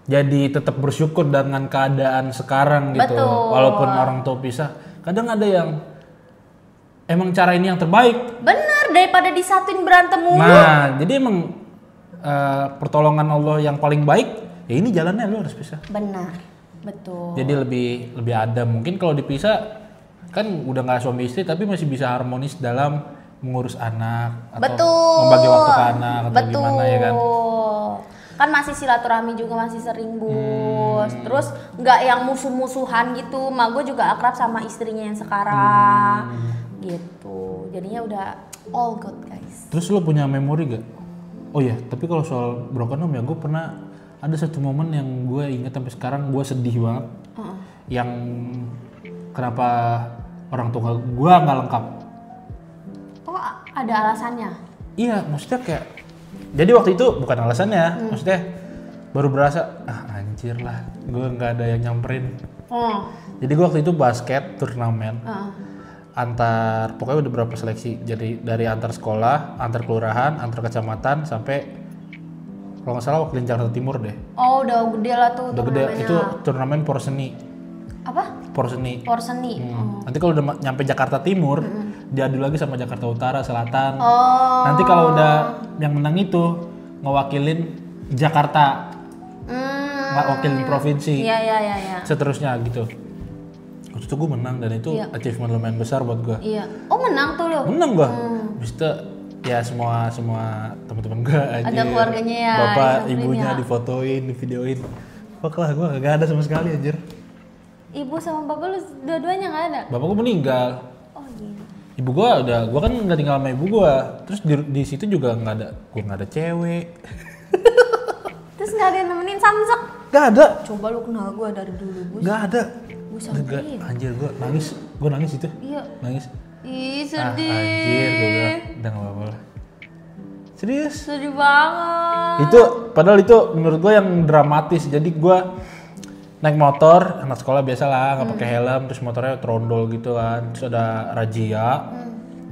jadi tetap bersyukur dengan keadaan sekarang gitu. Betul. Walaupun orang tua pisah, kadang ada yang emang cara ini yang terbaik. Bener, daripada disatuin berantem mulu. Nah, jadi emang pertolongan Allah yang paling baik, ya ini jalannya lu harus pisah. Benar, betul. Jadi lebih adem. Mungkin kalau dipisah kan udah nggak suami istri tapi masih bisa harmonis dalam mengurus anak atau membagi waktu ke anak atau gimana ya kan. Kan masih silaturahmi juga masih sering bos. Terus nggak yang musuh-musuhan gitu. Mak gue juga akrab sama istrinya yang sekarang gitu. Jadinya udah all good guys. Terus lo punya memori gak? Oh iya, tapi kalau soal broken home ya gue pernah ada satu momen yang gue ingat sampai sekarang, gue sedih banget. Yang kenapa orang tua gue nggak lengkap. Oh ada alasannya? Iya, maksudnya kayak jadi waktu itu bukan alasannya, maksudnya baru berasa anjir lah, gue nggak ada yang nyamperin. Jadi gue waktu itu basket turnamen pokoknya udah berapa seleksi, jadi dari antar sekolah, antar kelurahan, antar kecamatan sampai kalau nggak salah wakilin Jakarta Timur deh. Oh udah gede lah tuh. Udah gede, itu turnamen porseni. Apa? Porseni. Nanti kalau udah nyampe Jakarta Timur, diadu lagi sama Jakarta Utara, Selatan. Nanti kalau udah yang menang itu ngewakilin Jakarta, ngewakilin provinsi. Iya. Seterusnya gitu. Waktu itu gue menang dan itu achievement lumayan besar buat gue. Iya. Oh menang tuh lo? Menang gue. Habis itu ya semua teman-teman gue aja. Ada keluarganya ya. Bapak, ibunya difotoin, divideoin. Fuck lah, gue gak ada sama sekali anjir. Ibu sama bapak lu dua-duanya gak ada? Bapak gue meninggal. Oh gitu. Ibu gue kan nggak tinggal sama ibu gue. Terus di situ juga gue nggak ada cewek. Terus nggak ada yang nemenin samsek? Gak ada. Coba lu kenal gue dari dulu Gus. Gak ada. Gue samperin. Anjir gue nangis itu. Iya. Nangis. Ih sedih. Anjir gue bilang udah nggak apa-apa lah. Serius? Sedih banget. Itu padahal itu menurut gue yang dramatis. Jadi gue naik motor, anak sekolah biasa lah, nggak pakai helm, terus motornya trondol gitu kan, terus ada razia,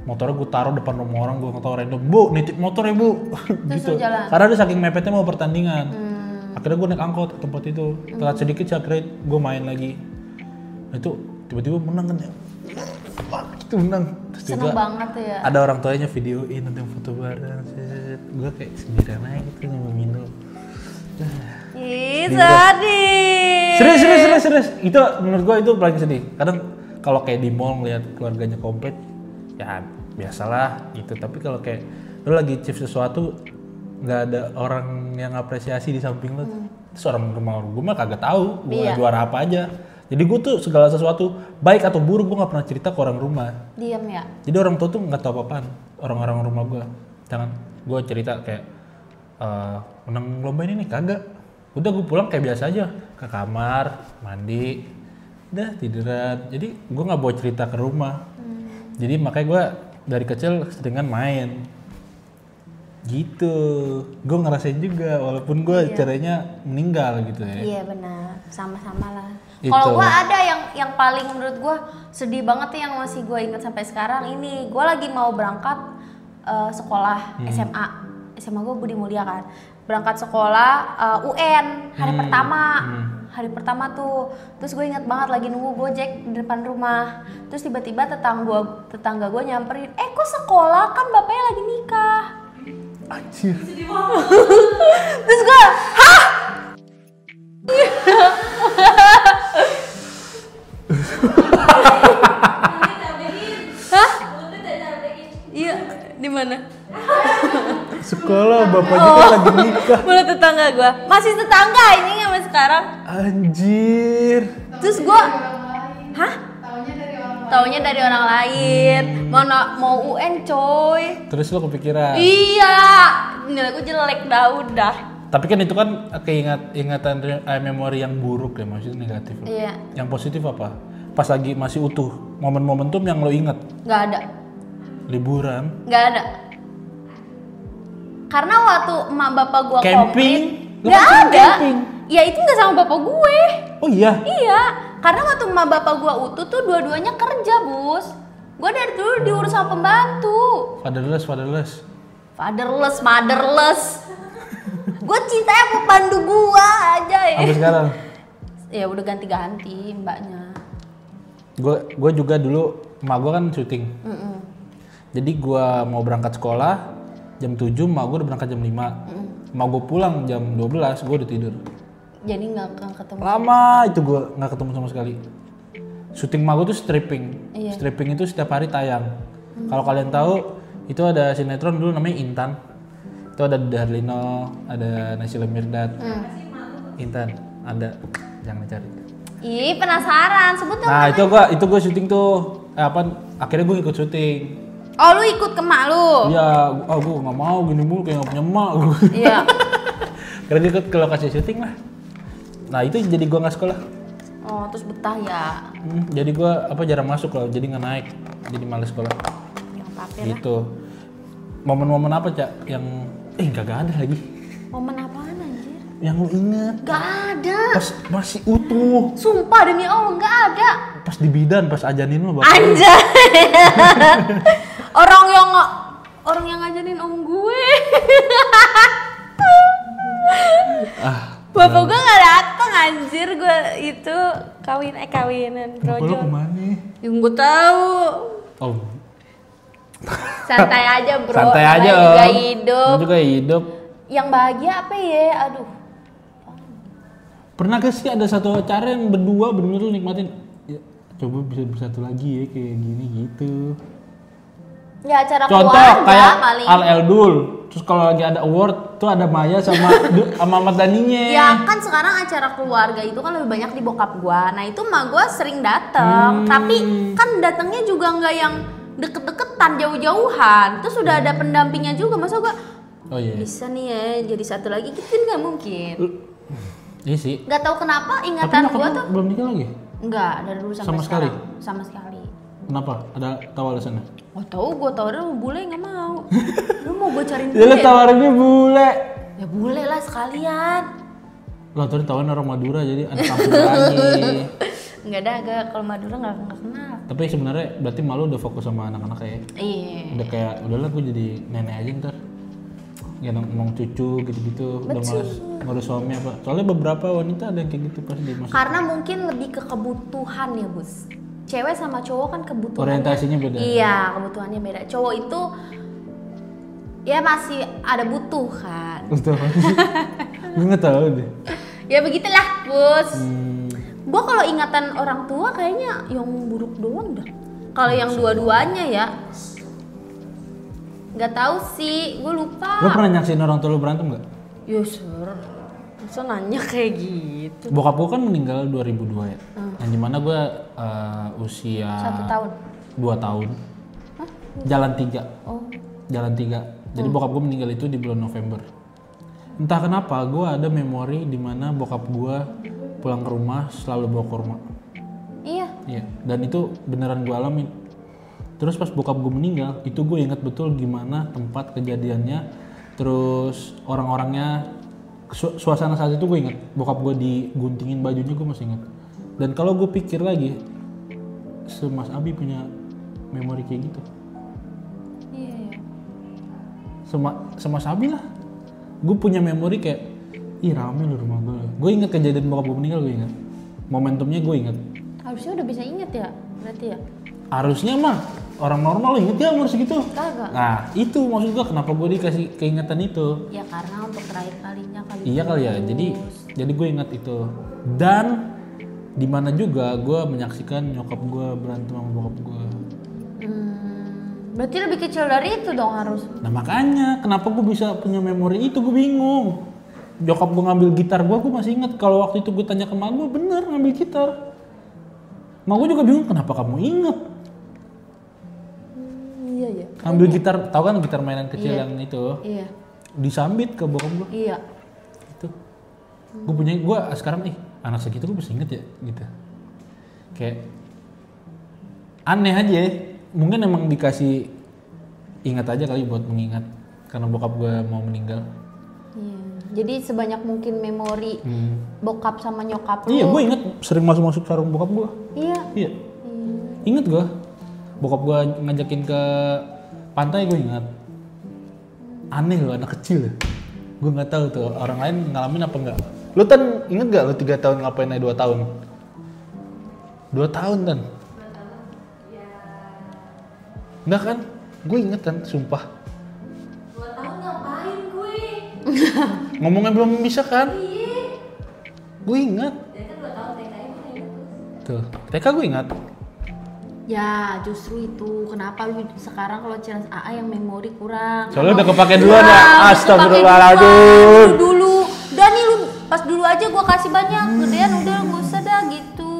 motornya gue taruh depan rumah orang, gue ngetau random, bu nitip motor ya bu, gitu, karena dia saking mepetnya mau pertandingan, akhirnya gue naik angkot ke tempat itu, telat sedikit akhirnya gue main lagi, nah itu tiba-tiba menang kan ya, itu menang, terus seneng banget ya, ada orang tuanya videoin, ada yang foto bareng, gue kayak sendirian aja gitu minum. Ih sedih. Serius. Itu menurut gue itu paling sedih. Kadang kalau kayak di mall ngeliat keluarganya komplit, ya biasalah gitu. Tapi kalau kayak lu lagi achieve sesuatu, nggak ada orang yang apresiasi di samping lu. Terus orang rumah gue mah kagak tahu gue juara apa aja. Jadi gue tuh segala sesuatu baik atau buruk gue nggak pernah cerita ke orang rumah. Diam ya. Jadi orang tua tuh nggak tahu apa-apaan. Orang-orang rumah gue. Jangan gue cerita kayak menang lomba ini nih kagak. Udah gue pulang kayak biasa aja, ke kamar, mandi, udah tiduran. Jadi gue nggak bawa cerita ke rumah. Jadi makanya gue dari kecil seringan main. Gitu. Gue ngerasain juga walaupun gue caranya meninggal gitu ya. Iya benar, sama-sama lah. Kalau gue ada yang paling menurut gue sedih banget nih yang masih gue ingat sampai sekarang ini. Gue lagi mau berangkat sekolah SMA. SMA gue Budi Mulia kan. Berangkat sekolah UN hari pertama. Hari pertama tuh. Terus gue ingat banget lagi nunggu Gojek di depan rumah. Terus tiba-tiba tetangga gue nyamperin, kok sekolah, kan bapaknya lagi nikah. Anjir. Terus gue, hah? Hah? Iya, di mana? Sekolah bapaknya kan lagi nikah. Mulut tetangga gue. Masih tetangga ini sampai sekarang. Anjir. Terus gue, hah? Taunya dari orang lain. Mau UN coy. Terus lo kepikiran? Iya. Nilai gue jelek dah udah. Tapi kan itu kan ingatan memori yang buruk ya, maksudnya negatif. Iya. Yang positif apa? Pas lagi masih utuh, momen-momentum yang lo inget. Nggak ada. Liburan. Nggak ada. Karena waktu emak bapak gua Camping? Lo nggak kan ada. camping. Ya itu nggak sama bapak gue. Oh iya? Iya. Karena waktu emak bapak gua utuh tuh dua-duanya kerja, Bus. Gua dari dulu diurus sama pembantu. Fatherless. Motherless. Gue cintanya sama pandu gua aja ya. Sampai sekarang? Ya udah ganti-ganti mbaknya. Gue juga dulu, emak gue kan syuting. Jadi gue mau berangkat sekolah jam 7, emak gue udah berangkat jam 5. Emak gue pulang jam 12, gue udah tidur. Jadi nggak ketemu. Lama itu gue nggak ketemu sama sekali. Syuting emak gue tuh stripping. Iya. Stripping itu setiap hari tayang. Kalau kalian tahu, itu ada sinetron dulu namanya Intan. Itu ada Darlino, ada Naysila Mirdad. Intan, ada, jangan dicari. Ih, penasaran. Sebut dong. Nah, itu gue syuting tuh. Akhirnya gue ikut syuting. Oh, lu ikut ke mak lu? Iya, gue nggak mau gini mulu kayak nggak punya emak. Iya. Karena dia ikut ke lokasi syuting lah. Nah itu jadi gue nggak sekolah. Oh, terus betah ya? Jadi gue jarang masuk loh, jadi nggak naik, jadi males sekolah. Yang apa lah? Gitu. Momen-momen apa Cak yang nggak ada lagi? Momen apaan anjir? Yang lu inget? Gak ada. Pas masih utuh. Sumpah demi Allah gak ada. Pas di bidan, pas ajanin lu bapak. Anjay. Orang yang ngajarin om gue. Bapak gue gak dateng anjir, gue itu kawinan Bapak lu brojol. kemana? Yang gue tahu. Oh. Santai aja bro. Santai aja namanya juga om. hidup. Namanya juga hidup. Yang bahagia apa ya? Aduh. Pernah gak sih ada satu acara yang berdua bener-bener lu nikmatin? Ya, coba bisa bersatu lagi ya kayak gini gitu. Ya acara Contoh keluarga kayak paling. Al Eldul. Terus kalau lagi ada award tuh ada Maya sama sama Ahmad Dhaninya. Ya kan sekarang acara keluarga itu kan lebih banyak di bokap gua. Nah itu mah gua sering dateng. Tapi kan datangnya juga nggak yang deket-deketan, jauh-jauhan. Terus udah ada pendampingnya juga. Masa gua Oh iya. bisa nih ya jadi satu lagi gitu kan nggak mungkin. Iya sih. Nggak tahu kenapa Tapi ingatan nyokap gua lu tuh belum nikah lagi? nggak dari dulu sampai Sama sekali? sekarang. Sama sekali. Kenapa? Ada tahu alasannya? Oh tahu gua tawarin sama bule nggak mau. Lu mau gua cariin Ya lu bule? tawarinnya bule. Ya bule lah sekalian. Lah tadi tawarin orang Madura jadi anak kampung lagi. Nggak ada, agak kalau Madura nggak kenal. Tapi sebenarnya berarti malu udah fokus sama anak-anak ya. Iya. Udah kayak udahlah gue jadi nenek aja ntar. Ya ngomong cucu gitu-gitu. Udah males ngurus suami apa. Soalnya beberapa wanita ada yang kayak gitu pas dia masuk. Karena mungkin lebih ke kebutuhan ya Bus. Cewek sama cowok kan kebutuhannya. Orientasinya beda. Iya kebutuhannya beda. Cowok itu ya masih ada butuh kan. Betul. Gue nggak tahu deh. Ya begitulah Bus. Hmm. Gua kalau ingatan orang tua kayaknya yang buruk doang dah. Kalau yang dua-duanya ya. Nggak tahu sih, gue lupa. Lo pernah nyaksin orang tua lo berantem nggak? Ya sur. Masa nanya kayak gitu. Bokap gue kan meninggal 2002 ya. Yang dimana gue usia 1 tahun. 2 tahun. Hah? Jalan 3. Oh. Jalan 3. Jadi bokap gue meninggal itu di bulan November. Entah kenapa gue ada memori dimana bokap gue pulang ke rumah selalu bawa kurma. Iya. Iya. Dan itu beneran gue alamin. Terus pas bokap gue meninggal, itu gue inget betul gimana tempat kejadiannya. Terus orang-orangnya, suasana saat itu gue inget. Bokap gue diguntingin bajunya gue masih inget. Dan kalau gue pikir lagi, Mas Abi punya memori kayak gitu. Iya. sama Sabi lah. Gue punya memori kayak, ih rame lu rumah gue. Gue inget kejadian bokap gue meninggal, gue inget. Momentumnya gue inget. Harusnya udah bisa inget ya, berarti ya? Harusnya mah orang normal inget ya umur segitu. Kagak. Nah itu maksud gue kenapa gue dikasih keingetan itu. Ya karena untuk terakhir kalinya kali. Iya kali ya, jadi gue ingat itu. Dan di mana juga gue menyaksikan nyokap gue berantem sama bokap gue. Berarti lebih kecil dari itu dong harus. Nah makanya kenapa gue bisa punya memori itu, gue bingung. Nyokap gue ngambil gitar gue masih ingat. Kalau waktu itu gue tanya ke mak gue, bener ngambil gitar. Mak gue juga bingung kenapa kamu inget. Iya ya. Ambil gitar, tau kan gitar mainan kecil yang itu. Iya. Disambit ke bokap gue. Iya. Itu. Gue sekarang anak segitu gue bisa inget ya gitu. Kayak aneh aja. Mungkin emang dikasih ingat aja kali buat mengingat karena bokap gue mau meninggal. Iya. Jadi sebanyak mungkin memori bokap sama nyokap lu. Iya, gue inget sering masuk sarung bokap gue. Iya. Inget gue. Bokap gue ngajakin ke pantai, gue ingat. Aneh loh, anak kecil. Gue nggak tahu tuh orang lain ngalamin apa enggak. Lu Tan inget gak lu 3 tahun ngapain aja 2 tahun? 2 tahun Tan. Enggak kan? Gue inget Tan, sumpah. 2 tahun ngapain gue? Ngomongnya belum bisa kan? Iya. Gue inget. Jadi kan 2 tahun TKI gue inget Tuh, TK gue ingat. Ya justru itu kenapa lu sekarang kalau challenge AA yang memori kurang. Soalnya udah kepake duluan ya. Astagfirullahaladzim. Dulu. Udah nih lu pas dulu aja gua kasih banyak. Gedean udah nggak usah dah gitu.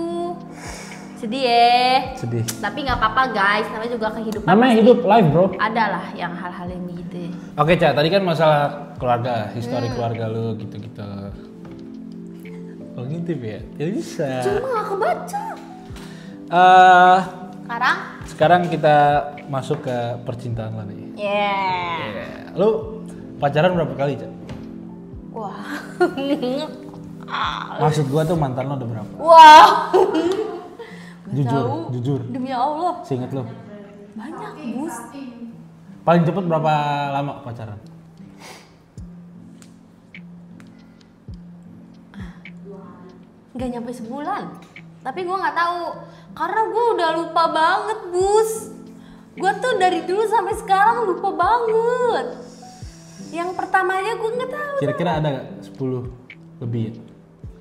Sedih ya. Sedih. Tapi nggak apa-apa guys, namanya juga kehidupan. Namanya hidup live bro. Ada lah yang hal-hal yang gitu. Oke Ca, tadi kan masalah keluarga, histori keluarga lu gitu-gitu. Oh ngintip ya? Ya bisa. Cuma gak kebaca. Sekarang kita masuk ke percintaan lah nih. Yeah. Lu pacaran berapa kali Ca? Wah. Maksud gua tuh mantan lo udah berapa? Wow. Jujur. Demi Allah. Seinget lo. Banyak bus. Paling cepet berapa lama pacaran? Gak nyampe sebulan. Tapi gue nggak tahu karena gue udah lupa banget bus. Gue tuh dari dulu sampai sekarang lupa banget. Yang pertamanya gue nggak tahu. Kira-kira ada gak 10 lebih ya?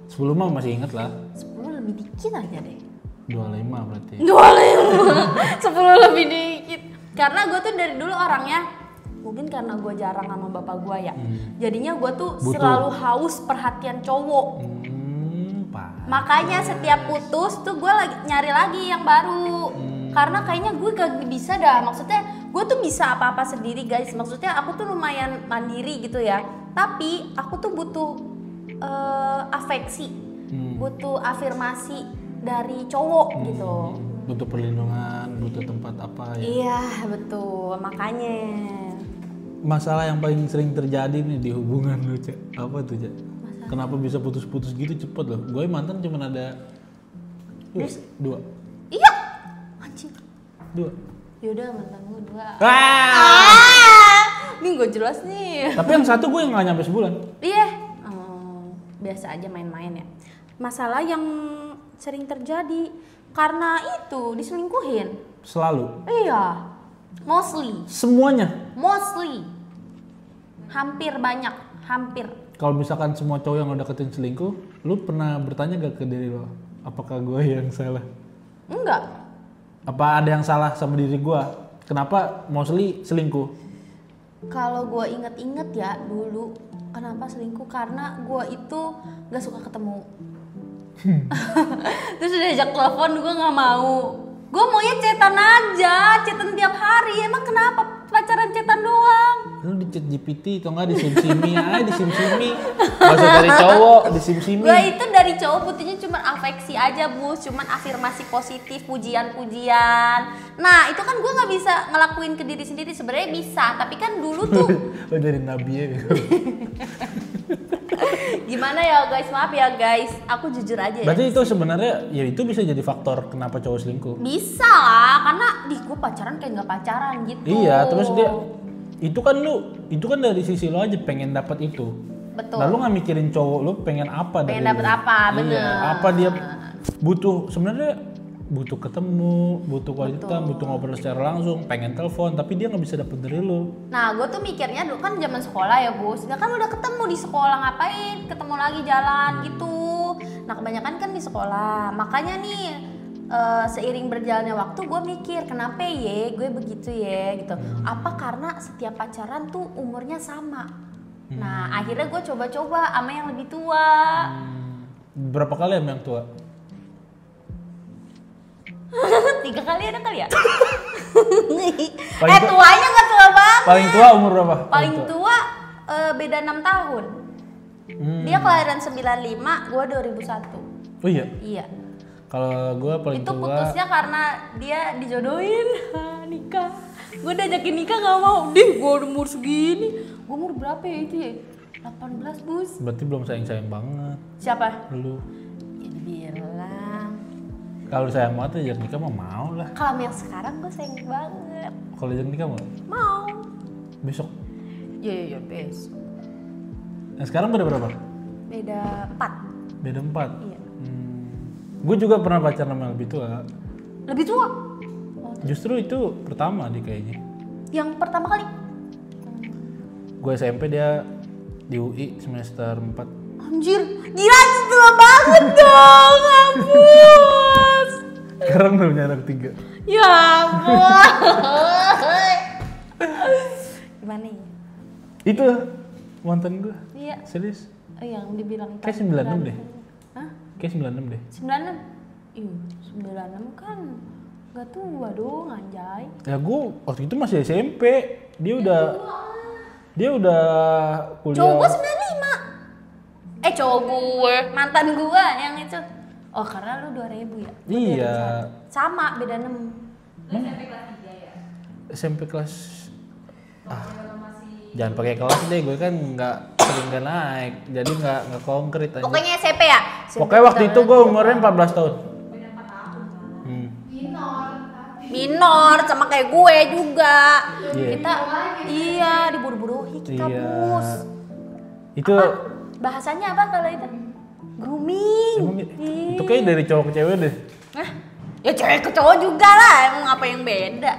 10 mah masih inget lah. 10 lebih dikit aja deh. 25 berarti. 25. 10 lebih dikit. Karena gue tuh dari dulu orangnya mungkin karena gue jarang sama bapak gue ya. Jadinya gue tuh selalu haus perhatian cowok. Makanya setiap putus tuh gue nyari lagi yang baru. Karena kayaknya gue gak bisa dah. Maksudnya gue tuh bisa apa-apa sendiri guys. Maksudnya aku tuh lumayan mandiri gitu ya. Tapi aku tuh butuh afeksi. Butuh afirmasi dari cowok gitu. Butuh perlindungan, butuh tempat apa ya. Iya betul, makanya. Masalah yang paling sering terjadi nih di hubungan lu Cak. Apa tuh Cak? Kenapa bisa putus-putus gitu cepet loh? Gue mantan cuma ada 2. Iya. Anjing. 2. Yaudah mantan gue 2. Nih gue jelas nih. Tapi yang satu gue yang gak nyampe sebulan. Iya. Biasa aja main-main ya. Masalah yang sering terjadi karena itu diselingkuhin. Selalu? Iya. Mostly. Semuanya? Mostly. Hampir banyak. Hampir. Kalau misalkan semua cowok yang lo deketin selingkuh, lu pernah bertanya gak ke diri lo, apakah gue yang salah? Enggak. Apa ada yang salah sama diri gue? Kenapa mostly selingkuh? Kalau gue inget-inget ya dulu, kenapa selingkuh? Karena gue itu gak suka ketemu. Terus udah ajak telepon gue gak mau. Gue maunya chatan aja, chatan tiap hari. Emang kenapa pacaran chatan doang? Lu di chat GPT atau enggak di SimSimi aja, di SimSimi. Gak usah dari cowok, di SimSimi. Gue itu dari cowok butuhnya cuma afeksi aja bus, cuma afirmasi positif, pujian-pujian. Nah itu kan gue gak bisa ngelakuin ke diri sendiri, sebenarnya bisa, tapi kan dulu tuh. Lo dari nabi ya. Gimana ya guys, maaf ya guys, aku jujur aja ya. Berarti itu sebenarnya ya itu bisa jadi faktor kenapa cowok selingkuh. Bisa lah, karena gue pacaran kayak gak pacaran gitu. Iya, terus dia itu kan dari sisi lo aja pengen dapat itu. Betul. Nah lu nggak mikirin cowok lu pengen apa dari Pengen dapat lu. apa, bener. Iya, apa dia sebenarnya butuh ketemu, butuh quality time, butuh ngobrol secara langsung, pengen telepon, tapi dia nggak bisa dapet dari lu. Nah, gue tuh mikirnya dulu kan zaman sekolah ya, Bos. Ya kan udah ketemu di sekolah, ngapain? Ketemu lagi jalan gitu. Nah, kebanyakan kan di sekolah. Makanya nih seiring berjalannya waktu gue mikir, kenapa ya gue begitu ya gitu. Apa karena setiap pacaran tuh umurnya sama. Nah, akhirnya gue coba-coba sama yang lebih tua. Berapa kali sama yang tua? 3 kali ada kali ya? Paling tua- tuanya gak tua banget. Paling tua umur berapa? Paling tua beda 6 tahun. Dia kelahiran 95, gue 2001. Oh iya. Iya. Kalau gue paling Itu tua. putusnya karena dia dijodohin nikah. Gue diajakin nikah gak mau. Dih, gue umur segini. Gue umur berapa ya itu ya? 18, Bus. Berarti belum sayang banget. Siapa? Lu. Ya dibilang. Kalau sayang banget ajak nikah mah mau lah. Kalau yang sekarang gue sayang banget. Kalau ajak nikah mau? Mau. Besok. Iya, bes. Nah sekarang beda berapa? Beda 4. Beda 4. Iya. Gue juga pernah pacaran sama yang lebih tua. Lebih tua. Justru itu pertama dia kayaknya. Yang pertama kali. Gue SMP dia di UI semester 4. Anjir, gila itu tua banget dong, ampun. Sekarang udah punya anak 3. Ya ampun. Gimana ya? Itu mantan gue. Iya. Serius? Oh, yang dibilang Kayak 96 deh. Hah? Kayak 96 deh. 96? Ih, 96 kan gak tua dong, anjay. Ya gue waktu itu masih SMP. Dia udah kuliah. Cowok gue 95. Cowok gue, mantan gue yang itu. Oh, karena lu 2000 ya? Gua Iya. 2001. Sama, beda 6. SMP kelas jangan pakai kelas deh, gue kan sering nggak naik, jadi nggak konkret aja. Pokoknya SMP ya? Pokoknya waktu itu gue umurnya 14 tahun. Minor, sama kayak gue juga. Iya. Kita, diburu-buruhi kita, Iya. Bus. Itu Bahasanya apa kalau itu? Grooming. emang itu kayak dari cowok ke cewek deh. Hah? Ya cewek ke cowok juga lah, emang apa yang beda?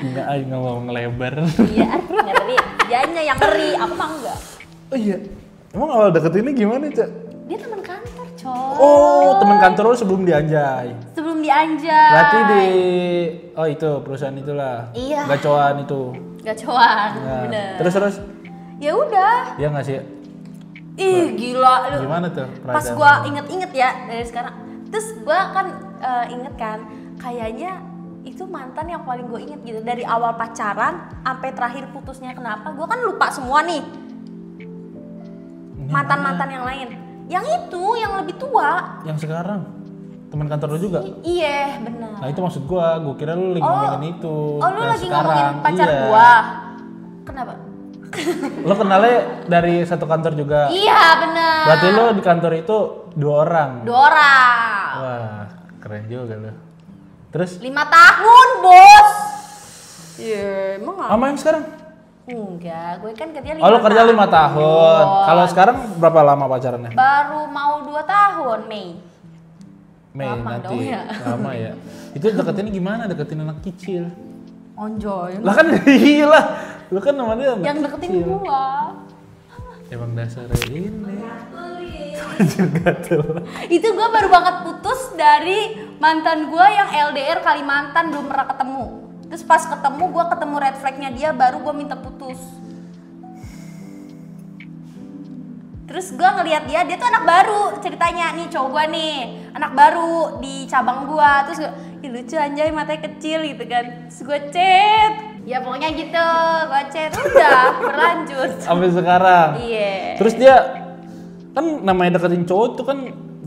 Nggak mau ngelebar. Iya, ngeri. Dianya yang ngeri, aku mah enggak. Oh iya, emang awal deket ini gimana Cak? Dia teman kantor, coy. Oh temen kantor lo sebelum dianjay. Sebelum dianjay. Berarti itu perusahaan itulah. Iya. Gacoan itu. Gacoan, Nah, bener. terus Ya udah. ya nggak sih? Ih, gila lu. Gimana tuh Pas perasaan gua lo? inget-inget ya dari sekarang. Terus gua kan inget kan, kayaknya itu mantan yang paling gue inget gitu. Dari awal pacaran sampai terakhir putusnya kenapa, gua kan lupa semua nih. Mantan-mantan yang lain. Yang itu, yang lebih tua. Yang sekarang teman kantor lo juga? Iya, benar. Nah itu maksud gua kira lu lagi ngomongin itu. Oh, lu yang lagi sekarang. ngomongin pacar Iya. gua. Kenapa? Lo kenalnya dari satu kantor juga? Iya, benar. Berarti lo di kantor itu 2 orang? 2 orang. Wah, keren juga lo. Terus? 5 tahun, Bos. Iya, emang apa? Sama yang sekarang? Enggak, gue kan kerja 5 Oh lo kerja 5 tahun. Kalau sekarang berapa lama pacarannya? baru mau 2 tahun, Mei. Mei Lama nanti. dong ya. Lama ya. Itu deketin gimana? Deketin anak kecil. Onjoy. Lah kan gila. Lu kan namanya anak Yang deketin kecil. gua. Emang dasarnya ini. Anjir gatel. Itu gua baru banget putus dari mantan gua yang LDR Kalimantan, belum pernah ketemu. Terus pas ketemu, gua ketemu red flagnya dia, baru gua minta putus. Terus gua ngelihat dia tuh anak baru ceritanya, nih cowok gua nih, anak baru di cabang gua. Terus gua, ih lucu anjay, matanya kecil gitu kan. Terus gua chat, ya pokoknya gitu, gua chat, udah berlanjut. Sampai sekarang. Iya. Terus dia kan namanya deketin cowok tuh kan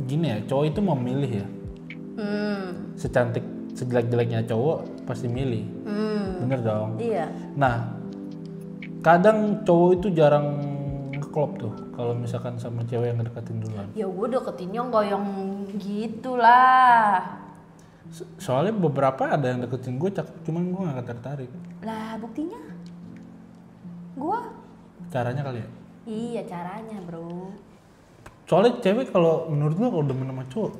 gini ya, cowok itu memilih ya. Secantik, sejelek-jeleknya cowok pasti milih. Bener dong. Iya. Nah, kadang cowok itu jarang ngeklop tuh kalau misalkan sama cewek yang ngedeketin duluan. Ya gue deketinnya nggak yang gitu lah. Soalnya beberapa ada yang deketin gue cakep, cuman gue gak tertarik. Lah buktinya? Gua? Caranya kali ya? Iya caranya bro. Soalnya cewek kalau menurut gua kalau demen sama cowok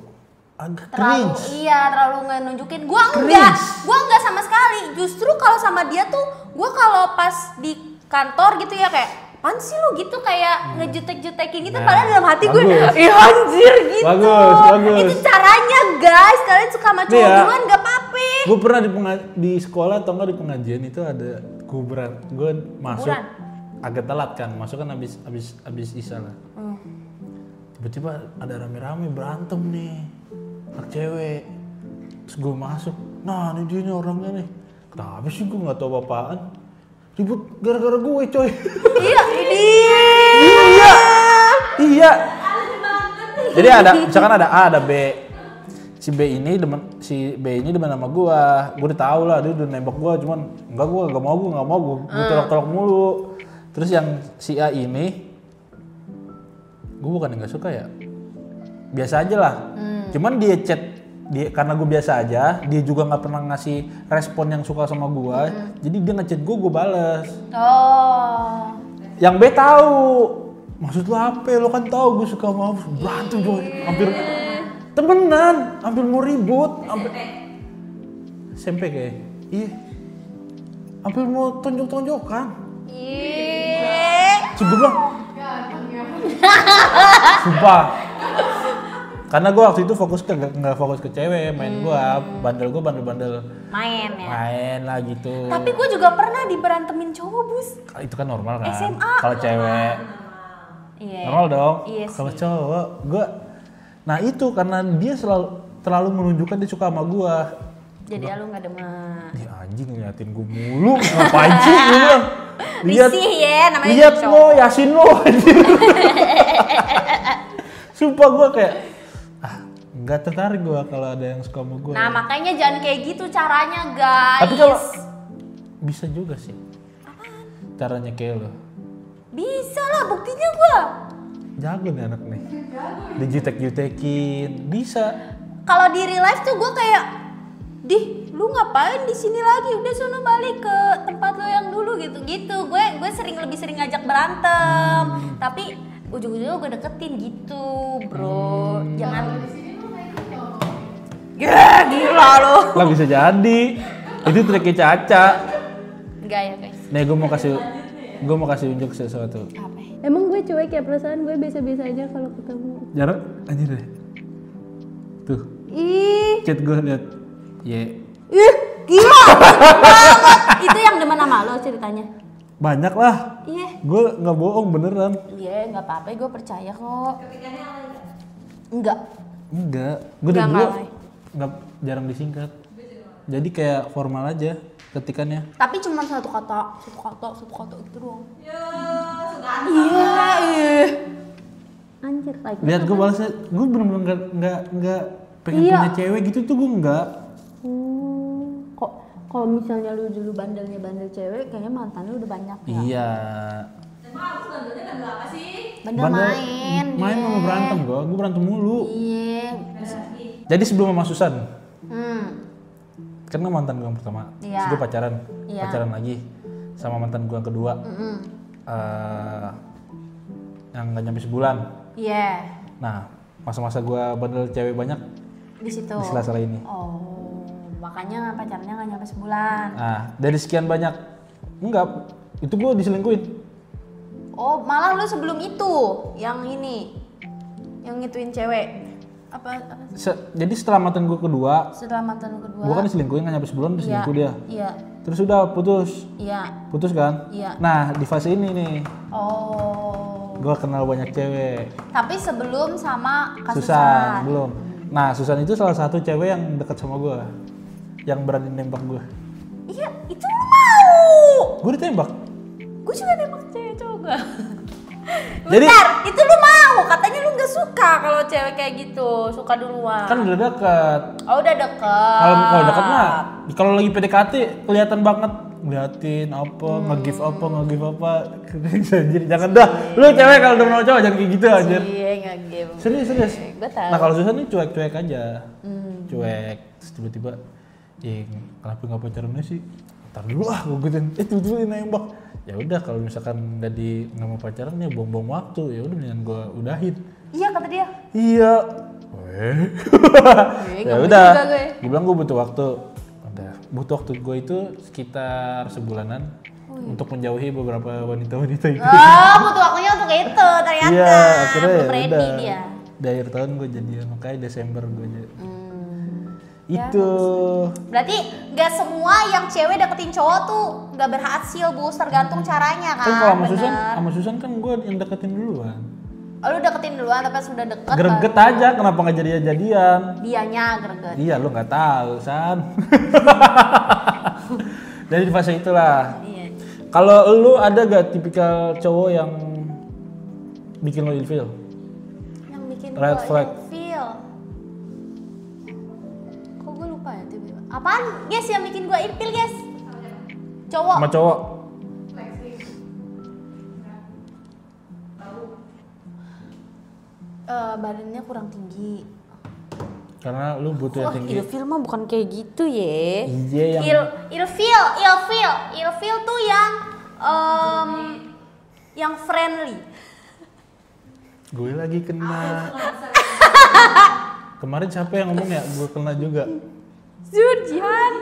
agak Terlalu cringe. terlalu nggak nunjukin. Gua enggak sama sekali. Justru kalau sama dia tuh, gua kalau pas di kantor gitu ya kayak, apaan sih lu gitu kayak ngejutek-jutekin gitu. Padahal dalam hati gue, ih anjir gitu. Bagus. Itu caranya guys. Kalian suka sama cowok duluan nggak apa-apa. Gue pernah di sekolah atau enggak di pengajian itu ada kuburan. Gue masuk agak telat kan, masuk kan abis isya lah. Tiba-tiba ada rame-rame berantem nih, anak cewek. Terus gue masuk, nah ini dia nih orangnya nih. Kenapa sih gue nggak tahu apa-apaan? Ribut gara-gara gue coy. Iya ini. Iya. Jadi ada, misalkan ada A, ada B. Si B ini demen sama gua udah tahu lah, dia udah nembak gua, cuman gua nggak mau gua tolak-tolak mulu. Terus yang si A ini gua bukan nggak suka ya, biasa aja lah. Cuman dia chat karena gue biasa aja, dia juga nggak pernah ngasih respon yang suka sama gua, jadi dia ngechat gua bales. Oh. Yang B tahu, maksud lo apa? Lo kan tahu gue suka sama berantem coy, hampir temenan, hampir mau ribut, hampir SMP kayak, iya, hampir mau tonjok-tonjokan. Iya. Gue bilang, sumpah, karena gue waktu itu nggak fokus ke cewek, main gue bandel. Main ya. Main lah gitu. Tapi gue juga pernah diberantemin cowok bus. Itu kan normal kan. SMA. Kalau cewek, Iya. normal dong. Iya Kalau sih. cowok, nah itu karena dia terlalu menunjukkan dia suka sama gue. Jadi lu nggak demen. Ih anjing ngeliatin gue mulu, ngapain sih gue bilang. Risih ya namanya. Lihat cowok. lo, Yasin lo. Sumpah gue kayak, nggak tertarik gue kalau ada yang suka sama gue. Nah makanya jangan kayak gitu caranya guys. Tapi kalau bisa juga sih. Caranya kayak lo. Bisa lah buktinya gua. Jago nih anak nih. Dijutek-jutekin, bisa. Kalau di real life tuh gua kayak, lu ngapain di sini lagi? Udah sono balik ke tempat lo yang dulu gitu-gitu. Gue lebih sering ngajak berantem. Tapi ujung-ujungnya gue deketin gitu, bro. Jangan. Ya gila lo. Lah bisa jadi. Itu triknya Caca. Enggak ya guys. Nih gue mau kasih unjuk sesuatu. Apa? Emang gue cuek ya, perasaan gue biasa-biasa aja kalau ketemu. Jarang anjir deh. Tuh, Ih, chat gue liat. ih, gila. Banget. Itu yang demen sama lo ceritanya. Banyak lah. Iya. Gue nggak bohong beneran. Iya, nggak apa-apa, gue percaya kok. Enggak. Gue dari dulu Nggak, nggak jarang disingkat. Jadi kayak formal aja ketikannya. Tapi cuma satu kata gitu doang. Iya. Anjir lagi. Lihat gue balasnya, gue bener-bener nggak pengen punya cewek gitu tuh gue nggak. Kok kalau misalnya lu dulu bandel cewek, kayaknya mantan lu udah banyak ya. Iya. Bandel main. Main dia. mau berantem gue berantem mulu. Iya. Jadi sebelum sama Susan, kan mantan gue yang pertama, Iya. terus gue pacaran lagi sama mantan gue yang kedua, yang nggak nyampe sebulan. Iya. Nah, masa-masa gue bandel cewek banyak Di situ. di sela-sela ini. Oh, makanya pacarnya nggak nyampe sebulan. Nah, dari sekian banyak, enggak, itu gue diselingkuhin. Oh, malah lu sebelum itu yang ini, yang ngituin cewek. Apa? Jadi setelah mantan gue kedua, Setelah mantan lu kedua. gue kan diselingkuhin nggak nyampe sebulan, udah selingkuh dia. Iya. Terus udah putus kan? Iya. Nah, di fase ini nih, Oh. gue kenal banyak cewek. Tapi sebelum sama kasus Susan belum. Nah, Susan itu salah satu cewek yang dekat sama gue, yang berani nembak gue. Iya, itu lu mau. Gue ditembak. Gue juga nembak cewek cowok gue. Jadi Bentar, itu lu mau. Katanya lu gak suka kalau cewek kayak gitu, suka duluan. kan udah deket. Oh, udah deket. Kalau deket mah, kalau lagi PDKT kelihatan banget ngeliatin apa, nge-give apa. Anjir, jangan dah. Lu cewek kalau udah mau cowok jangan kayak gitu anjir. Iya, nge-game. Serius. Gue tahu. Nah, kalau Susan nih cuek-cuek aja. Cuek. Terus tiba-tiba, kenapa nggak pacarannya sih? Ntar dulu ah gue gituin, tiba-tiba nembak. Ya udah kalau misalkan nggak mau pacaran ya buang-buang waktu, ya udah mendingan gue udahin. Iya kata dia. Iya. Ya udah. Gue bilang gue butuh waktu. Udah. Butuh waktu gue itu sekitar sebulanan untuk menjauhi beberapa wanita-wanita itu. Oh, butuh waktunya untuk itu ternyata. Iya, akhirnya belum ya ready udah. dia. Di akhir tahun gue jadian, makanya Desember gue jadi. Ya, Itu. Berarti nggak semua yang cewek deketin cowok tuh nggak berhasil, Bus, tergantung caranya kan. Kan kalau sama bener. Susan kan gue yang deketin duluan. Oh, lu deketin duluan tapi sudah deket. Greget baru- aja, kenapa nggak jadian? Dianya greget. Iya, lu nggak tahu, San. Dari fase itulah. Iya. Kalau lu ada gak tipikal cowok yang bikin lo ilfeel? Yang bikin Red gua flag. ilfeel. Kok gue lupa ya tiba-tiba. Apaan? Guys, yang bikin gue ilfeel, guys? Cowok. Sama cowok? Badannya kurang tinggi. Karena lu butuh yang tinggi. ilfeel mah bukan kayak gitu ya. Iya yang Ilfeel tuh yang friendly. gue lagi kena. Kemarin siapa yang ngomong ya? Gue kena juga. Jihan.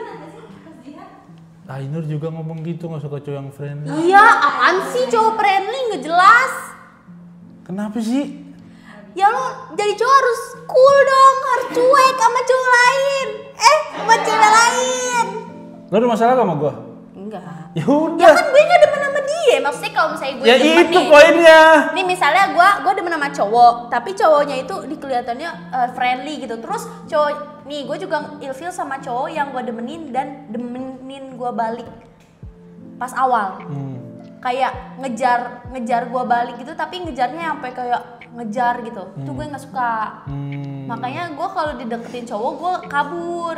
Ainur juga ngomong gitu, nggak suka cowok yang friendly. Iya, apaan sih cowok friendly nggak jelas? Kenapa sih? Ya lu jadi cowok harus cool dong, harus cuek sama cowok lain. Sama cewek lain. Lo ada masalah gak sama gue? Enggak. Ya Ya udah. kan gue gak demen sama dia. Maksudnya kalau misalnya gue Ya demen itu nih. poinnya. Nih misalnya gue demen sama cowok, tapi cowoknya itu kelihatannya friendly gitu. Terus cowok, nih gue juga ilfeel sama cowok yang gue demenin dan demenin gue balik pas awal. Kayak ngejar gue balik gitu, tapi ngejarnya sampai kayak ngejar gitu. Itu gue nggak suka. Makanya gue kalau dideketin cowok gue kabur.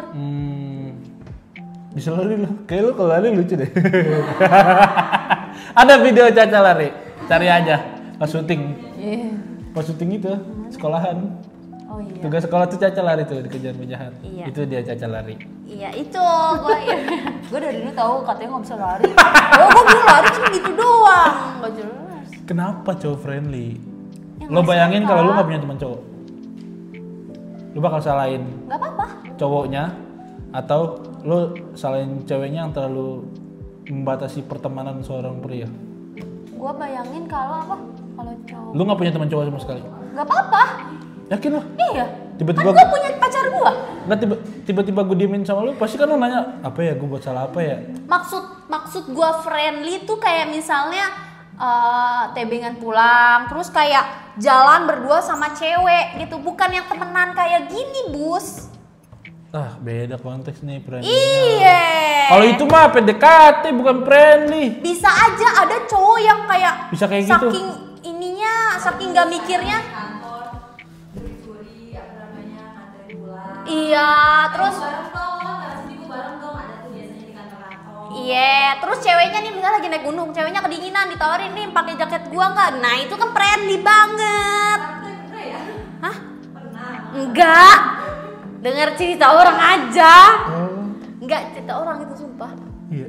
Bisa lari lu. Kayak lu kalau lari lucu deh. Ada video Caca lari. Cari aja. Pas syuting. Pas syuting itu sekolahan. Oh iya. Tugas sekolah tuh Caca lari tuh dikejar penjahat. Iya. Itu dia Caca lari. Iya itu gue dari dulu tahu katanya nggak bisa lari. Gue bilang lari cuma gitu doang, nggak jelas. Kenapa cowok friendly? Ya, Lo nggak bayangin suka. kalau lu gak punya teman cowok. Lu bakal salahin Nggak apa-apa. cowoknya atau lu salahin ceweknya yang terlalu membatasi pertemanan seorang pria. Gue bayangin kalau apa? Kalau cowok. Lu gak punya teman cowok sama sekali. Nggak apa-apa. Yakin lu? Iya. Tiba-tiba Kan gue punya pacar gue. Nggak tiba-tiba gue diemin sama lu, pasti kan lu nanya apa ya, gue buat salah apa ya? Maksud gue friendly tuh kayak misalnya tebengan pulang, terus kayak jalan berdua sama cewek gitu, bukan yang temenan kayak gini, Bus. Ah, beda konteks nih friendly. Iya. Kalau itu mah PDKT bukan friendly. Bisa aja ada cowok yang kayak Bisa kayak gitu. saking ininya, saking gak mikirnya. Iya, terus iya, terus ceweknya nih misalnya lagi naik gunung, ceweknya kedinginan, ditawarin nih pakai jaket gua nggak? Nah itu kan friendly banget. Hah? Enggak. Dengar cerita orang aja. Enggak, cerita orang itu sumpah. Iya.